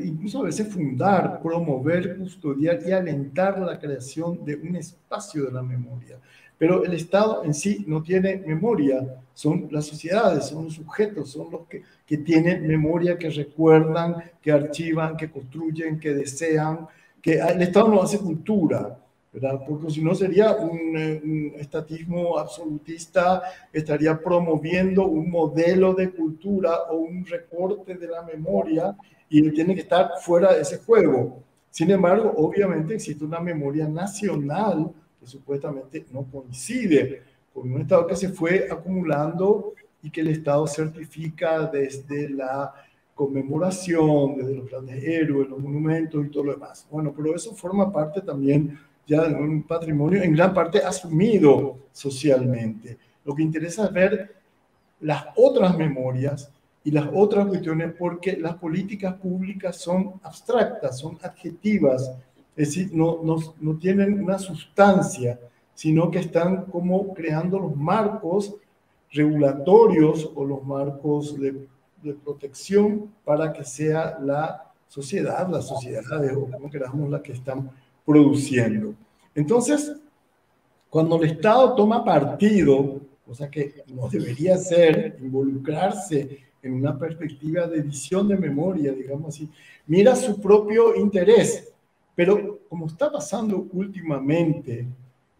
Speaker 6: incluso a veces fundar, promover, custodiar y alentar la creación de un espacio de la memoria. Pero el Estado en sí no tiene memoria, son las sociedades, son los sujetos, son los que tienen memoria, que recuerdan, que archivan, que construyen, que desean, que el Estado no hace cultura, ¿verdad? Porque si no sería un estatismo absolutista, estaría promoviendo un modelo de cultura o un recorte de la memoria y tiene que estar fuera de ese juego. Sin embargo, obviamente existe una memoria nacional que supuestamente no coincide con un Estado que se fue acumulando y que el Estado certifica desde la conmemoración, desde los grandes héroes, los monumentos y todo lo demás. Bueno, pero eso forma parte también ya de un patrimonio en gran parte asumido socialmente. Lo que interesa es ver las otras memorias y las otras cuestiones, porque las políticas públicas son abstractas, son adjetivas, es decir, no tienen una sustancia, sino que están como creando los marcos regulatorios o los marcos de protección para que sea la sociedades o como queramos la que están produciendo. Entonces, cuando el Estado toma partido, cosa que no debería ser, involucrarse en una perspectiva de edición de memoria, digamos así, mira su propio interés. Pero como está pasando últimamente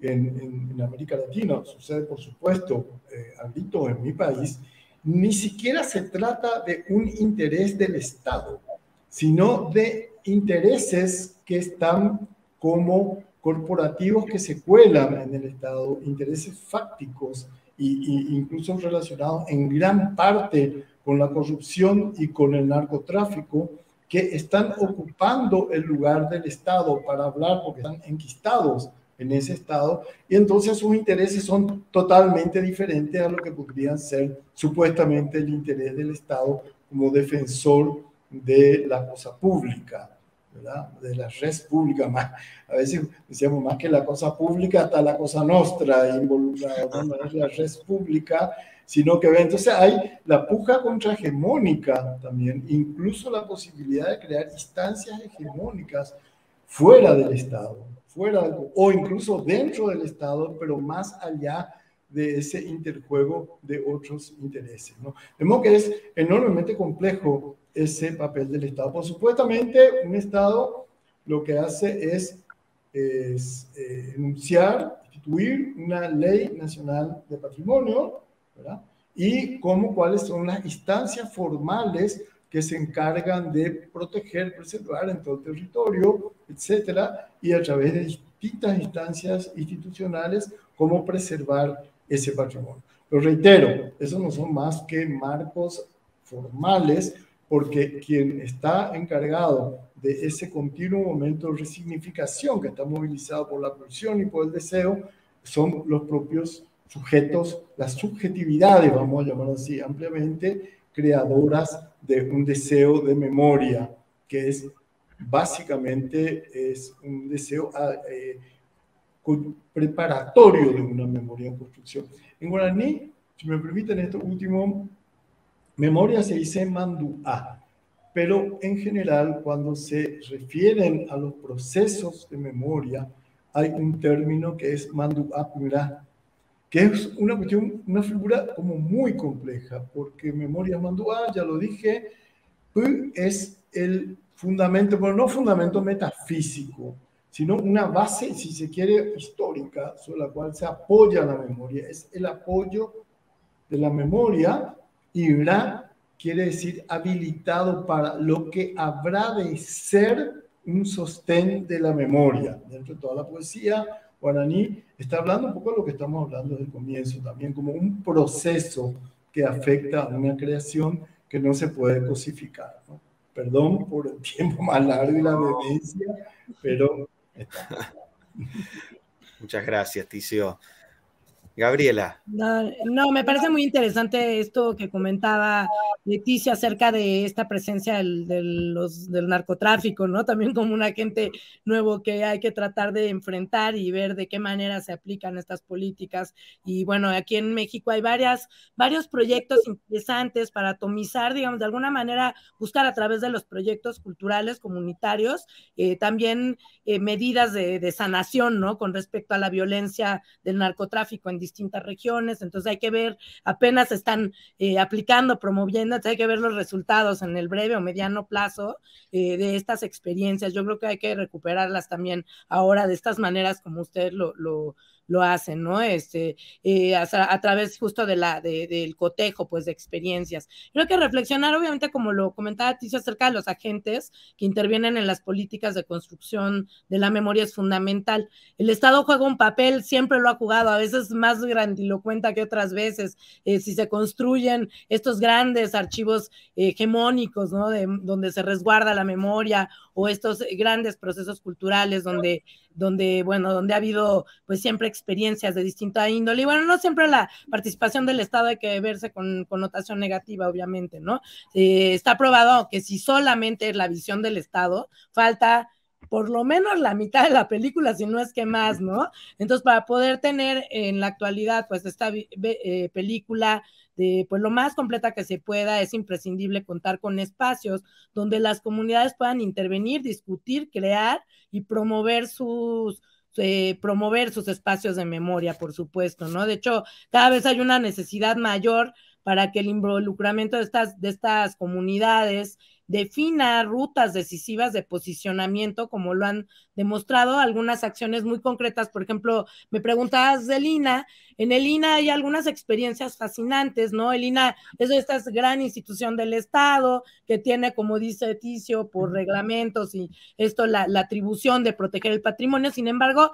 Speaker 6: en América Latina, sucede por supuesto a gritos en mi país, ni siquiera se trata de un interés del Estado, sino de intereses que están como corporativos que se cuelan en el Estado, intereses fácticos e incluso relacionados en gran parte con la corrupción y con el narcotráfico, que están ocupando el lugar del Estado para hablar porque están enquistados en ese Estado, y entonces sus intereses son totalmente diferentes a lo que podrían ser supuestamente el interés del Estado como defensor de la cosa pública, ¿verdad? De la res pública, más, a veces decíamos más que la cosa pública, hasta la cosa nostra involucrada, no es la res pública, sino que entonces hay la puja contrahegemónica también, incluso la posibilidad de crear instancias hegemónicas fuera del Estado, o incluso dentro del Estado, pero más allá de ese interjuego de otros intereses, ¿no? Vemos que es enormemente complejo ese papel del Estado. Pues supuestamente un Estado lo que hace es enunciar, instituir una ley nacional de patrimonio, ¿verdad? Y cuáles son las instancias formales que se encargan de proteger, preservar en todo el territorio, etcétera, y a través de distintas instancias institucionales, cómo preservar ese patrimonio. Pero reitero, esos no son más que marcos formales, porque quien está encargado de ese continuo momento de resignificación que está movilizado por la pulsión y por el deseo, son los propios sujetos, las subjetividades, vamos a llamar así ampliamente, creadoras de un deseo de memoria, que es básicamente un deseo preparatorio de una memoria en construcción. En guaraní, si me permiten esto último, memoria se dice manduá, pero en general cuando se refieren a los procesos de memoria, hay un término que es manduá purá, que es una cuestión, una figura como muy compleja, porque memoria manduá, ya lo dije, es el fundamento, pero no fundamento metafísico, sino una base, si se quiere, histórica, sobre la cual se apoya la memoria. Es el apoyo de la memoria, y Ra quiere decir habilitado para lo que habrá de ser un sostén de la memoria. Dentro de toda la poesía guaraní está hablando un poco de lo que estamos hablando desde el comienzo, también como un proceso que afecta a una creación que no se puede cosificar, ¿no? Perdón por el tiempo más largo y la vehemencia, pero está.
Speaker 1: Muchas gracias, Ticio. Gabriela.
Speaker 5: No, me parece muy interesante esto que comentaba Leticia acerca de esta presencia del narcotráfico, ¿no? También como un agente nuevo que hay que tratar de enfrentar y ver de qué manera se aplican estas políticas. Y bueno, aquí en México hay varios proyectos interesantes para atomizar, digamos, de alguna manera buscar a través de los proyectos culturales, comunitarios, también medidas de sanación, ¿no? Con respecto a la violencia del narcotráfico en distintas regiones. Entonces hay que ver, apenas están aplicando, promoviendo, entonces hay que ver los resultados en el breve o mediano plazo de estas experiencias. Yo creo que hay que recuperarlas también ahora de estas maneras como ustedes lo hacen, ¿no? A través justo del cotejo, pues, de experiencias. Creo que reflexionar, obviamente, como lo comentaba Ticio, acerca de los agentes que intervienen en las políticas de construcción de la memoria es fundamental. El Estado juega un papel, siempre lo ha jugado, a veces más grandilocuente que otras veces. Si se construyen estos grandes archivos hegemónicos, ¿no? Donde se resguarda la memoria, o estos grandes procesos culturales donde ha habido pues siempre experiencias de distinta índole, y bueno, no siempre la participación del Estado hay que verse con connotación negativa, obviamente, ¿no? Está probado que si solamente es la visión del Estado, falta por lo menos la mitad de la película, si no es que más, ¿no? Entonces, para poder tener en la actualidad, pues, esta película pues lo más completa que se pueda, es imprescindible contar con espacios donde las comunidades puedan intervenir, discutir, crear y promover sus espacios de memoria, por supuesto, ¿no? De hecho, cada vez hay una necesidad mayor para que el involucramiento de estas comunidades defina rutas decisivas de posicionamiento, como lo han demostrado algunas acciones muy concretas. Por ejemplo, me preguntabas del INAH. En el INAH hay algunas experiencias fascinantes, ¿no? El INAH es esta gran institución del Estado que tiene, como dice Ticio, por reglamentos y esto, la atribución de proteger el patrimonio. Sin embargo,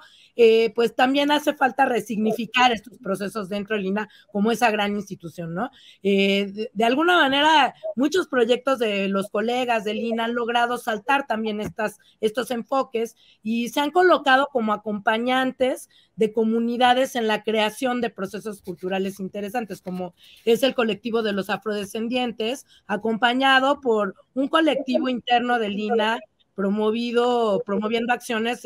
Speaker 5: pues también hace falta resignificar estos procesos dentro del INAH como esa gran institución, ¿no? De alguna manera, muchos proyectos de los colegas del INAH han logrado saltar también estos enfoques y se han colocado como acompañantes de comunidades en la creación de procesos culturales interesantes, como es el colectivo de los afrodescendientes, acompañado por un colectivo interno del INAH promoviendo acciones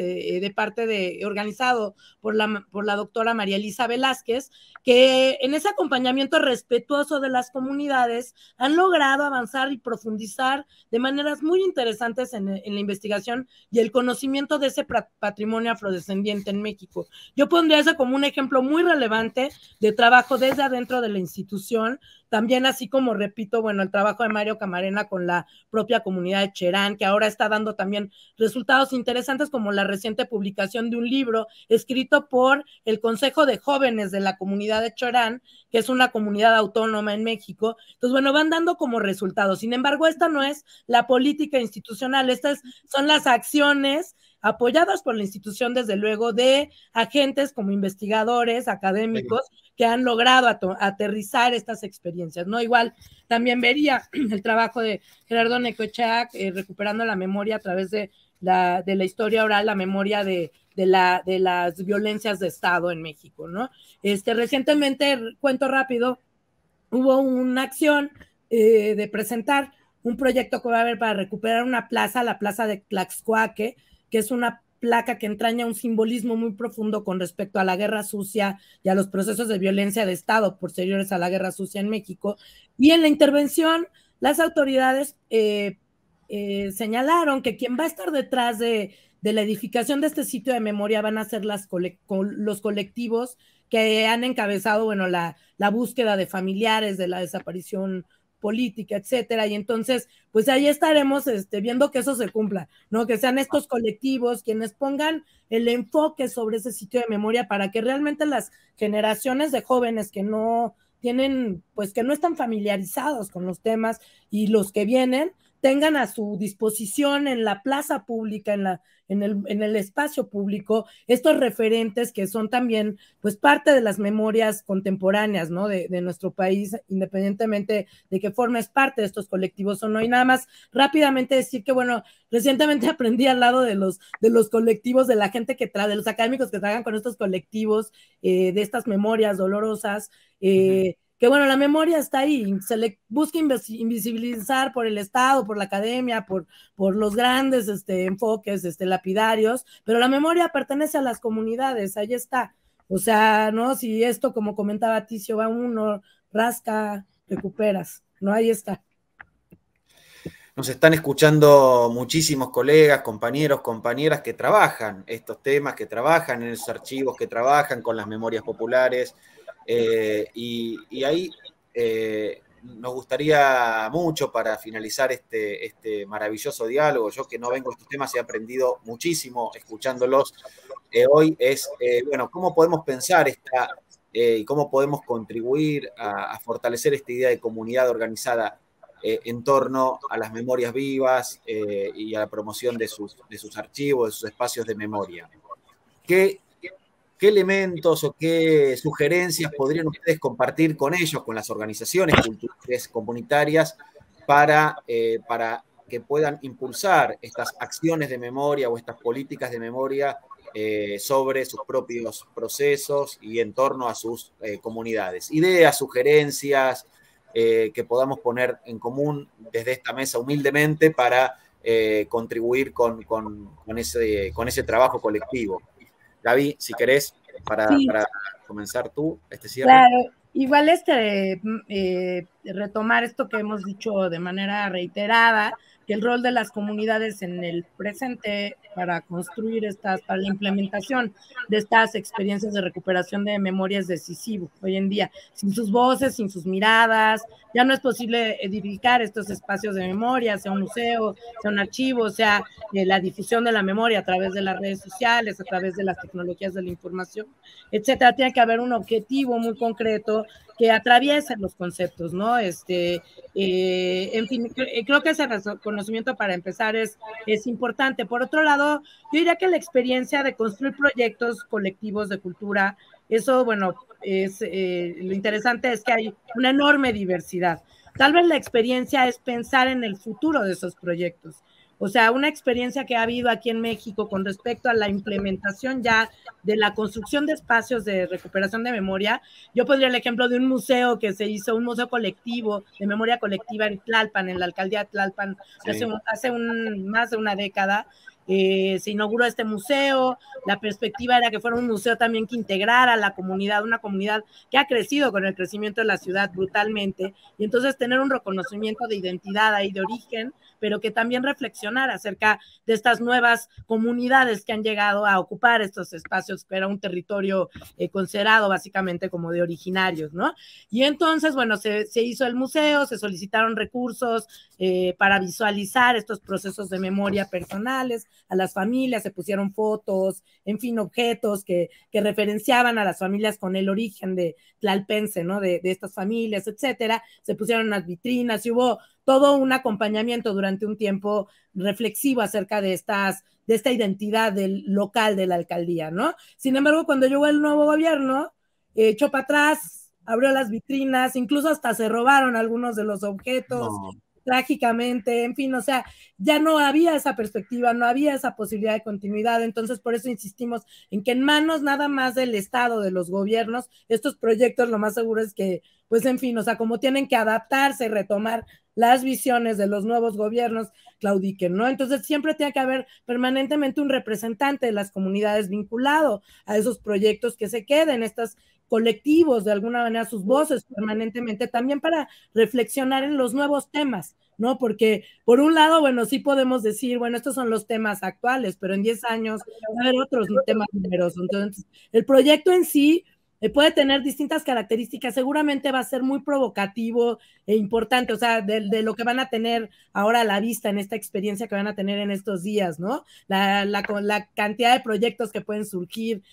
Speaker 5: organizado por la doctora María Elisa Velázquez, que en ese acompañamiento respetuoso de las comunidades han logrado avanzar y profundizar de maneras muy interesantes en la investigación y el conocimiento de ese patrimonio afrodescendiente en México. Yo pondría eso como un ejemplo muy relevante de trabajo desde adentro de la institución, también así como, repito, bueno, el trabajo de Mario Camarena con la propia comunidad de Cherán, que ahora está dando también resultados interesantes, como la reciente publicación de un libro escrito por el Consejo de Jóvenes de la comunidad de Cherán, que es una comunidad autónoma en México. Entonces, bueno, van dando como resultados. Sin embargo, esta no es la política institucional, estas son las acciones apoyadas por la institución, desde luego, de agentes como investigadores, académicos, que han logrado aterrizar estas experiencias, ¿no? Igual también vería el trabajo de Gerardo Necochea, recuperando la memoria a través de la historia oral, la memoria de las violencias de Estado en México, ¿no? Recientemente, cuento rápido, hubo una acción de presentar un proyecto que va a haber para recuperar una plaza, la plaza de Tlaxcuaque, que es una placa que entraña un simbolismo muy profundo con respecto a la guerra sucia y a los procesos de violencia de Estado posteriores a la guerra sucia en México. Y en la intervención, las autoridades señalaron que quien va a estar detrás de la edificación de este sitio de memoria van a ser los colectivos que han encabezado, bueno, la búsqueda de familiares de la desaparición política, etcétera, y entonces, pues ahí estaremos viendo que eso se cumpla, ¿no? Que sean estos colectivos quienes pongan el enfoque sobre ese sitio de memoria para que realmente las generaciones de jóvenes que no tienen, pues que no están familiarizados con los temas y los que vienen, tengan a su disposición en la plaza pública, en el espacio público, estos referentes que son también pues parte de las memorias contemporáneas, ¿no? de nuestro país, independientemente de que formes parte de estos colectivos o no. Y nada más rápidamente decir que, bueno, recientemente aprendí al lado de los colectivos, de la gente de los académicos que trabajan con estos colectivos, de estas memorias dolorosas, que bueno, la memoria está ahí, se le busca invisibilizar por el Estado, por la academia, por los grandes enfoques lapidarios, pero la memoria pertenece a las comunidades, ahí está. O sea, ¿no? Si esto, como comentaba Ticio, va uno, rasca, recuperas, ¿no? Ahí está.
Speaker 1: Nos están escuchando muchísimos colegas, compañeros, compañeras que trabajan estos temas, que trabajan en esos archivos, que trabajan con las memorias populares. Y ahí nos gustaría mucho, para finalizar este maravilloso diálogo, yo que no vengo a estos temas he aprendido muchísimo escuchándolos hoy, es, bueno, cómo podemos pensar y cómo podemos contribuir a fortalecer esta idea de comunidad organizada en torno a las memorias vivas y a la promoción de sus archivos, de sus espacios de memoria. ¿Qué elementos o qué sugerencias podrían ustedes compartir con ellos, con las organizaciones culturales comunitarias, para que puedan impulsar estas acciones de memoria o estas políticas de memoria sobre sus propios procesos y en torno a sus comunidades? Ideas, sugerencias que podamos poner en común desde esta mesa humildemente para contribuir con ese trabajo colectivo. Gaby, si querés, para comenzar tú este cierre.
Speaker 5: Claro, igual retomar esto que hemos dicho de manera reiterada, que el rol de las comunidades en el presente para construir para la implementación de estas experiencias de recuperación de memoria es decisivo hoy en día. Sin sus voces, sin sus miradas, ya no es posible edificar estos espacios de memoria, sea un museo, sea un archivo, sea la difusión de la memoria a través de las redes sociales, a través de las tecnologías de la información, etcétera. Tiene que haber un objetivo muy concreto que atraviesen los conceptos, ¿no? En fin, creo que ese reconocimiento para empezar es importante. Por otro lado, yo diría que la experiencia de construir proyectos colectivos de cultura, eso, bueno, lo interesante es que hay una enorme diversidad. Tal vez la experiencia es pensar en el futuro de esos proyectos. O sea, una experiencia que ha habido aquí en México con respecto a la implementación ya de la construcción de espacios de recuperación de memoria. Yo pondría el ejemplo de un museo que se hizo, un museo colectivo, de memoria colectiva en Tlalpan, en la alcaldía de Tlalpan, sí. hace más de una década. Se inauguró este museo, la perspectiva era que fuera un museo también que integrara a la comunidad, una comunidad que ha crecido con el crecimiento de la ciudad brutalmente, y entonces tener un reconocimiento de identidad ahí, de origen, pero que también reflexionar acerca de estas nuevas comunidades que han llegado a ocupar estos espacios, que era un territorio considerado básicamente como de originarios, ¿no? Y entonces, bueno, se hizo el museo, se solicitaron recursos para visualizar estos procesos de memoria personales a las familias, se pusieron fotos, en fin, objetos que referenciaban a las familias con el origen de tlalpense, ¿no? De estas familias, etcétera. Se pusieron unas vitrinas y hubo todo un acompañamiento durante un tiempo reflexivo acerca de esta identidad del local de la alcaldía, ¿no? Sin embargo, cuando llegó el nuevo gobierno, echó para atrás, abrió las vitrinas, incluso hasta se robaron algunos de los objetos. No. trágicamente, en fin, o sea, ya no había esa perspectiva, no había esa posibilidad de continuidad, entonces por eso insistimos en que en manos nada más del Estado, de los gobiernos, estos proyectos lo más seguro es que, pues en fin, o sea, como tienen que adaptarse y retomar las visiones de los nuevos gobiernos, claudiquen, ¿no? Entonces siempre tiene que haber permanentemente un representante de las comunidades vinculado a esos proyectos, que se queden estos colectivos, de alguna manera, sus voces permanentemente, también para reflexionar en los nuevos temas, ¿no? Porque, por un lado, bueno, sí podemos decir, bueno, estos son los temas actuales, pero en 10 años va a haber otros temas numerosos. Entonces, el proyecto en sí puede tener distintas características, seguramente va a ser muy provocativo e importante, o sea, de lo que van a tener ahora a la vista en esta experiencia que van a tener en estos días, ¿no? La cantidad de proyectos que pueden surgir,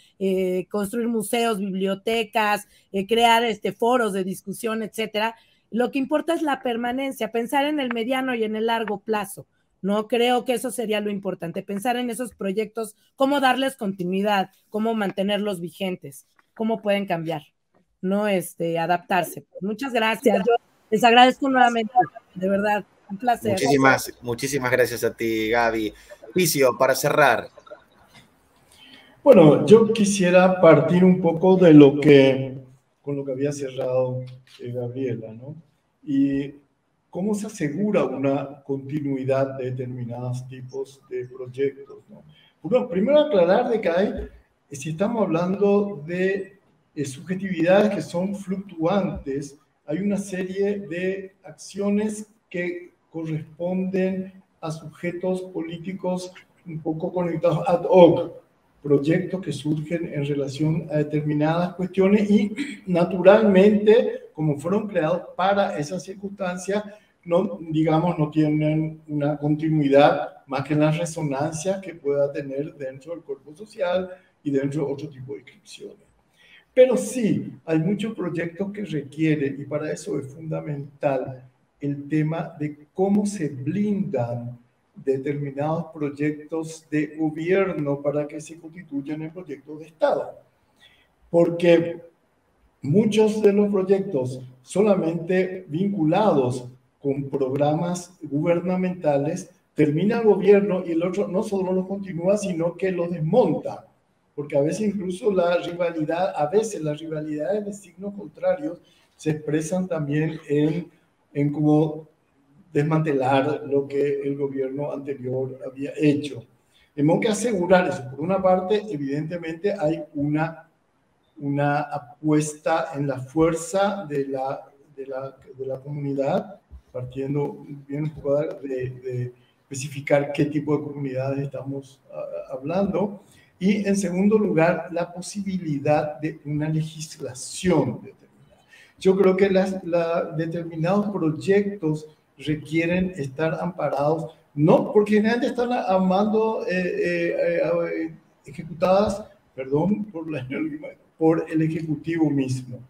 Speaker 5: construir museos, bibliotecas, crear foros de discusión, etcétera. Lo que importa es la permanencia, pensar en el mediano y en el largo plazo, ¿no? Creo que eso sería lo importante, pensar en esos proyectos, cómo darles continuidad, cómo mantenerlos vigentes, cómo pueden cambiar, ¿no? Adaptarse. Muchas gracias. Yo les agradezco nuevamente, de verdad, un placer.
Speaker 1: Muchísimas gracias a ti, Gaby. Licio, para cerrar.
Speaker 6: Bueno, yo quisiera partir un poco de con lo que había cerrado Gabriela, ¿no? Y cómo se asegura una continuidad de determinados tipos de proyectos, ¿no? Bueno, primero aclarar de que si estamos hablando de subjetividades que son fluctuantes, hay una serie de acciones que corresponden a sujetos políticos un poco conectados ad hoc, proyectos que surgen en relación a determinadas cuestiones y naturalmente, como fueron creados para esas circunstancias, no tienen una continuidad más que en las resonancias que pueda tener dentro del cuerpo social y dentro de otro tipo de inscripciones. Pero sí, hay muchos proyectos que requieren, y para eso es fundamental el tema de cómo se blindan determinados proyectos de gobierno para que se constituyan en proyectos de Estado. Porque muchos de los proyectos solamente vinculados con programas gubernamentales, termina el gobierno y el otro no solo los continúa, sino que los desmonta. Porque a veces incluso las rivalidades de signos contrarios se expresan también en cómo desmantelar lo que el gobierno anterior había hecho. Tenemos que asegurar eso. Por una parte, evidentemente hay una apuesta en la fuerza de la comunidad, partiendo bien un poco de especificar qué tipo de comunidades estamos hablando. Y en segundo lugar, la posibilidad de una legislación determinada. Yo creo que determinados proyectos requieren estar amparados, no porque generalmente están ejecutadas, por el Ejecutivo mismo.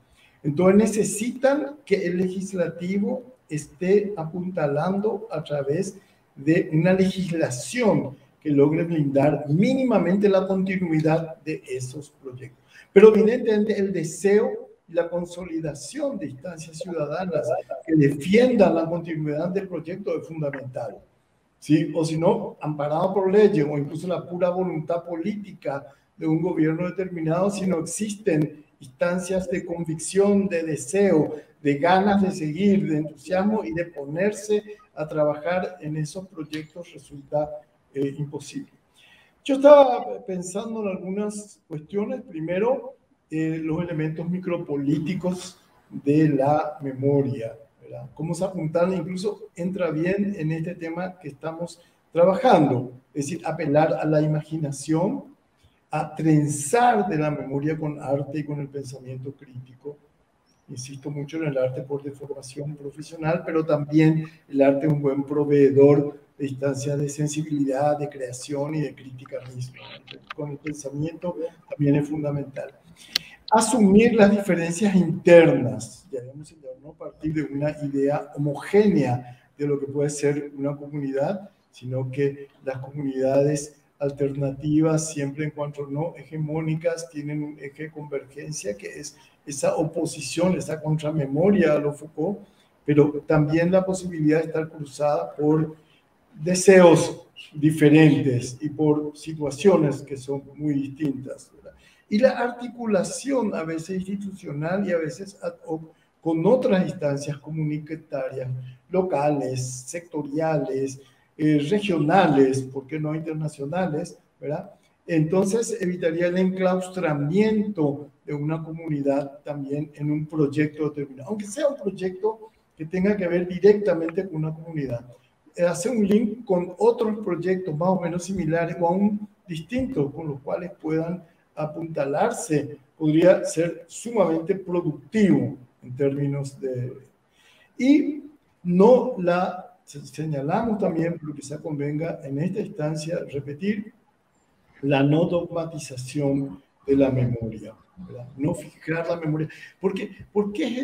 Speaker 6: Entonces necesitan que el legislativo esté apuntalando a través de una legislación que logre blindar mínimamente la continuidad de esos proyectos. Pero evidentemente el deseo y la consolidación de instancias ciudadanas que defiendan la continuidad del proyecto es fundamental, ¿sí? O si no, amparado por leyes o incluso la pura voluntad política de un gobierno determinado, si no existen instancias de convicción, de deseo, de ganas de seguir, de entusiasmo y de ponerse a trabajar en esos proyectos, resulta imposible. Yo estaba pensando en algunas cuestiones. Primero, los elementos micropolíticos de la memoria, ¿verdad? Cómo se apuntan, incluso entra bien en este tema que estamos trabajando, es decir, apelar a la imaginación, a trenzar de la memoria con arte y con el pensamiento crítico. Insisto mucho en el arte por deformación profesional, pero también el arte es un buen proveedor de instancias de sensibilidad, de creación y de crítica misma. Con el pensamiento también es fundamental. Asumir las diferencias internas, ya hemos señalado, no partir de una idea homogénea de lo que puede ser una comunidad, sino que las comunidades alternativas, siempre en cuanto no hegemónicas, tienen un eje de convergencia que es esa oposición, esa contramemoria a lo Foucault, pero también la posibilidad de estar cruzada por deseos diferentes y por situaciones que son muy distintas, ¿verdad? Y la articulación a veces institucional y a veces ad hoc con otras instancias comunitarias, locales, sectoriales, regionales, ¿por qué no internacionales?, ¿verdad? Entonces evitaría el enclaustramiento de una comunidad también en un proyecto determinado, aunque sea un proyecto que tenga que ver directamente con una comunidad. Hacer un link con otros proyectos más o menos similares o aún distintos con los cuales puedan apuntalarse podría ser sumamente productivo en términos de... Y no la señalamos también, pero quizá convenga en esta instancia repetir la no dogmatización de la memoria, ¿verdad? No fijar la memoria. ¿Por qué es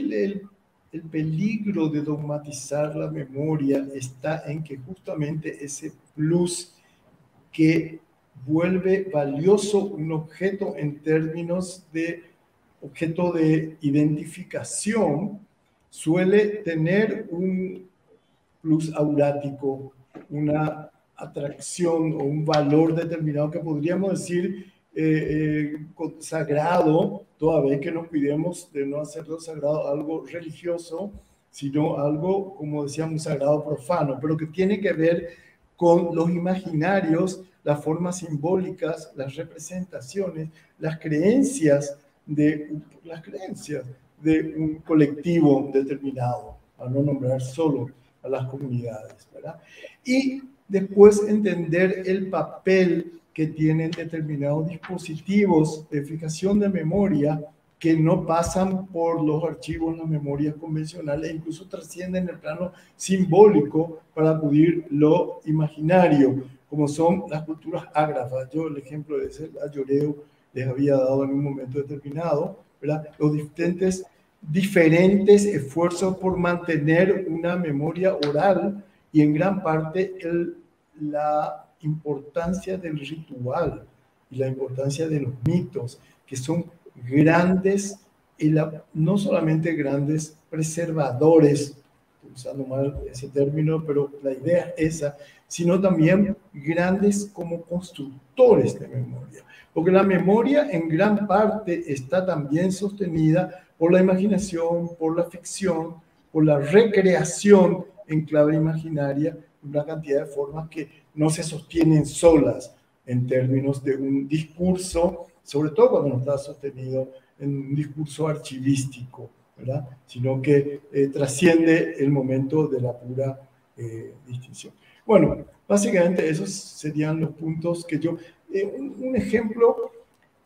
Speaker 6: el peligro de dogmatizar la memoria? Está en que justamente ese plus que vuelve valioso un objeto en términos de objeto de identificación suele tener un plus aurático, una atracción o un valor determinado que podríamos decir sagrado, toda vez que nos cuidemos de no hacerlo sagrado algo religioso, sino algo, como decíamos, sagrado profano, pero que tiene que ver con los imaginarios, las formas simbólicas, las representaciones, las creencias de un colectivo determinado, a no nombrar solo a las comunidades, ¿verdad? Y después entender el papel que tienen determinados dispositivos de fijación de memoria que no pasan por los archivos en las memorias convencionales e incluso trascienden el plano simbólico para acudir lo imaginario, como son las culturas ágrafas. Yo el ejemplo de ese ayoreo les había dado en un momento determinado, ¿verdad? Los diferentes esfuerzos por mantener una memoria oral y en gran parte la importancia del ritual y la importancia de los mitos, que son grandes, no solamente grandes preservadores, usando mal ese término, pero la idea es esa, sino también grandes como constructores de memoria, porque la memoria en gran parte está también sostenida por la imaginación, por la ficción, por la recreación en clave imaginaria, una cantidad de formas que no se sostienen solas en términos de un discurso, sobre todo cuando no está sostenido en un discurso archivístico, ¿verdad? Sino que trasciende el momento de la pura distinción. Bueno, básicamente esos serían los puntos que yo... un ejemplo,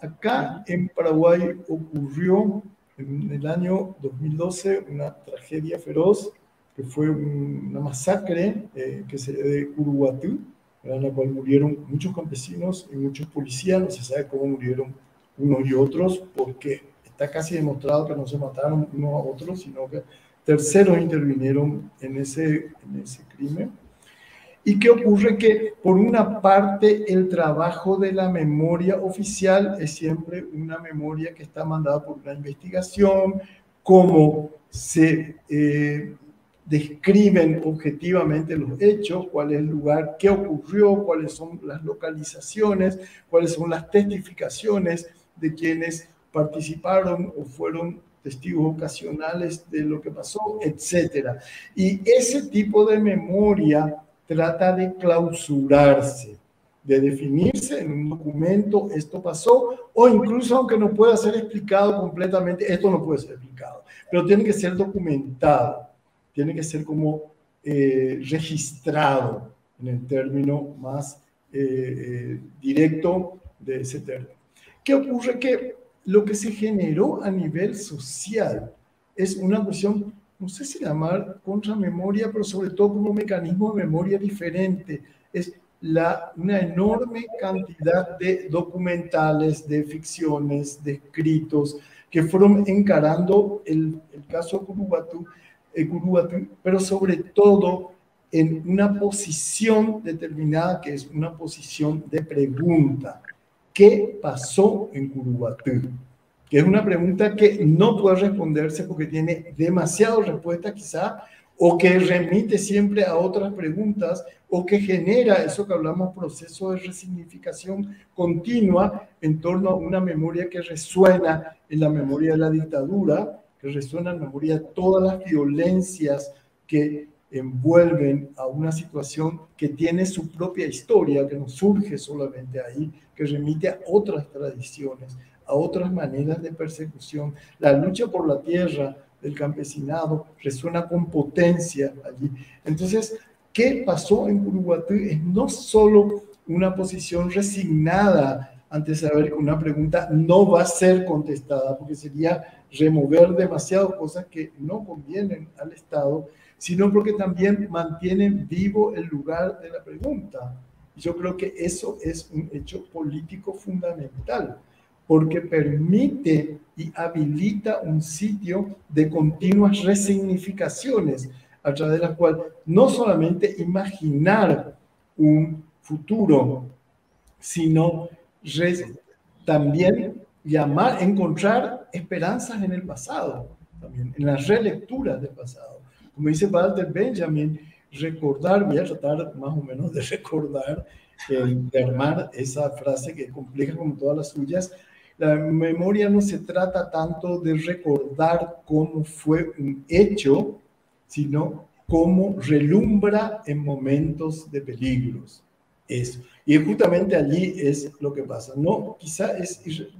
Speaker 6: acá en Paraguay ocurrió en el año 2012 una tragedia feroz, que fue una masacre de Curuguatú, en la cual murieron muchos campesinos y muchos policías. No se sabe cómo murieron unos y otros, porque está casi demostrado que no se mataron unos a otros, sino que terceros intervinieron en ese crimen. ¿Y qué ocurre? Que por una parte el trabajo de la memoria oficial es siempre una memoria que está mandada por una investigación, cómo se describen objetivamente los hechos, cuál es el lugar, qué ocurrió, cuáles son las localizaciones, cuáles son las testificaciones de quienes participaron o fueron testigos ocasionales de lo que pasó, etc. Y ese tipo de memoria trata de clausurarse, de definirse en un documento, esto pasó, o incluso aunque no pueda ser explicado completamente, esto no puede ser explicado, pero tiene que ser documentado, tiene que ser como registrado en el término más directo de ese término. ¿Qué ocurre? Que lo que se generó a nivel social es una cuestión, no sé si llamar contramemoria, pero sobre todo como mecanismo de memoria diferente. Es una enorme cantidad de documentales, de ficciones, de escritos que fueron encarando el caso de Curuguatú, pero sobre todo en una posición determinada que es una posición de pregunta. ¿Qué pasó en Curuguatú? Que es una pregunta que no puede responderse porque tiene demasiadas respuestas quizá, o que remite siempre a otras preguntas, o que genera eso que hablamos, proceso de resignificación continua en torno a una memoria que resuena en la memoria de la dictadura, que resuena en la memoria de todas las violencias que envuelven a una situación que tiene su propia historia, que no surge solamente ahí, que remite a otras tradiciones, a otras maneras de persecución. La lucha por la tierra del campesinado resuena con potencia allí. Entonces, ¿qué pasó en Curuguatú? Es no solo una posición resignada ante saber que una pregunta no va a ser contestada, porque sería remover demasiadas cosas que no convienen al Estado, sino porque también mantienen vivo el lugar de la pregunta. Yo creo que eso es un hecho político fundamental, porque permite y habilita un sitio de continuas resignificaciones, a través de la cual no solamente imaginar un futuro, sino también encontrar esperanzas en el pasado, también en las relecturas del pasado. Como dice Walter Benjamin, recordar, voy a tratar más o menos de recordar, de armar esa frase que es compleja como todas las suyas. La memoria no se trata tanto de recordar cómo fue un hecho, sino cómo relumbra en momentos de peligros. Eso. Y justamente allí es lo que pasa. No, quizá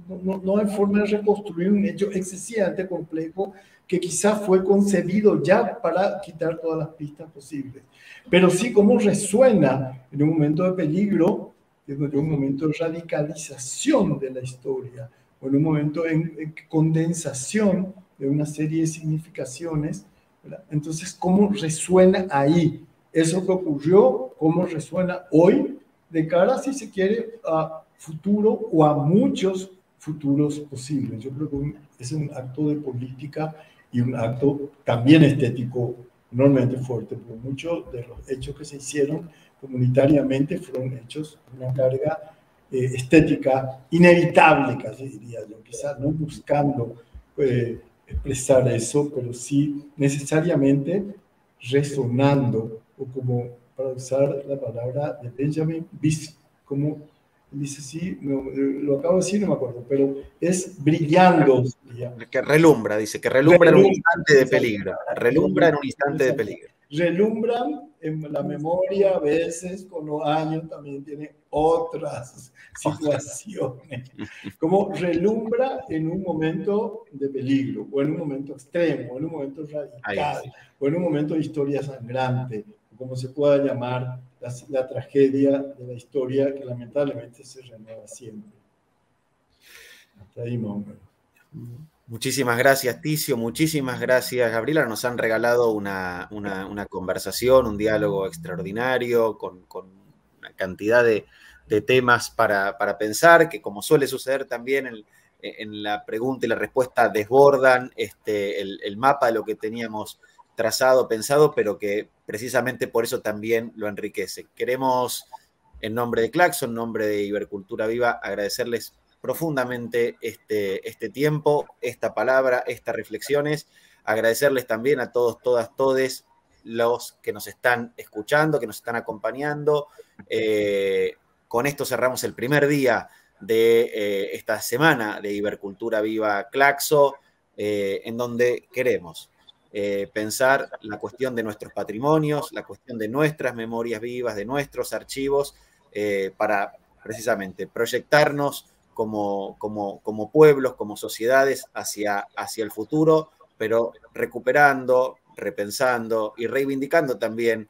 Speaker 6: no hay forma de reconstruir un hecho excesivamente complejo que quizá fue concebido ya para quitar todas las pistas posibles. Pero sí cómo resuena en un momento de peligro, en un momento de radicalización de la historia, o en un momento en condensación de una serie de significaciones, ¿verdad? Entonces, ¿cómo resuena ahí eso que ocurrió? ¿Cómo resuena hoy de cara, si se quiere, a futuro o a muchos futuros posibles? Yo creo que es un acto de política y un acto también estético enormemente fuerte, porque muchos de los hechos que se hicieron comunitariamente fueron hechos de una carga estética inevitable, casi diría yo, quizás no buscando expresar eso, pero sí necesariamente resonando, o como, para usar la palabra de Benjamin, como dice así, no, lo acabo de decir, no me acuerdo, pero es brillando.
Speaker 1: Que relumbra, dice, que relumbra en un instante de peligro. Relumbra en un instante de peligro.
Speaker 6: Relumbran en la memoria a veces, con los años también tiene otras situaciones. Como relumbra en un momento de peligro, o en un momento extremo, o en un momento radical, o en un momento de historia sangrante, como se pueda llamar la tragedia de la historia que lamentablemente se renueva siempre. Hasta ahí más o menos.
Speaker 1: Muchísimas gracias, Ticio. Muchísimas gracias, Gabriela. Nos han regalado una conversación, un diálogo extraordinario con una cantidad de temas para pensar, que como suele suceder también en la pregunta y la respuesta, desbordan el mapa de lo que teníamos trazado, pensado, pero que precisamente por eso también lo enriquece. Queremos, en nombre de Claxo, en nombre de Ibercultura Viva, agradecerles profundamente este tiempo, esta palabra, estas reflexiones. Agradecerles también a todos, todas, todes los que nos están escuchando, que nos están acompañando. Con esto cerramos el primer día de esta semana de Ibercultura Viva Claxo, en donde queremos pensar la cuestión de nuestros patrimonios, la cuestión de nuestras memorias vivas, de nuestros archivos, para precisamente proyectarnos como pueblos, como sociedades hacia el futuro, pero recuperando, repensando y reivindicando también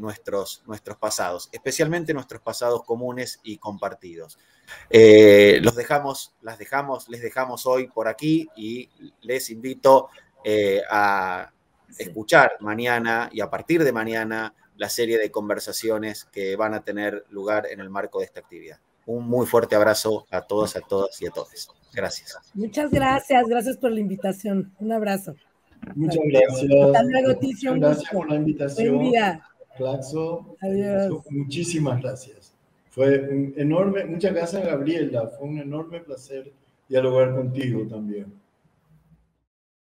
Speaker 1: nuestros pasados, especialmente nuestros pasados comunes y compartidos. Les dejamos hoy por aquí y les invito a escuchar mañana y a partir de mañana la serie de conversaciones que van a tener lugar en el marco de esta actividad. Un muy fuerte abrazo a todos, a todas y a todos. Gracias.
Speaker 5: Muchas gracias. Gracias por la invitación. Un abrazo.
Speaker 6: Muchas gracias.
Speaker 5: Hasta luego, Ticio.
Speaker 6: Gracias por la invitación.
Speaker 5: Buen día.
Speaker 6: Claxo.
Speaker 5: Adiós.
Speaker 6: Muchísimas gracias. Fue un enorme, muchas gracias, Gabriela. Fue un enorme placer dialogar contigo también.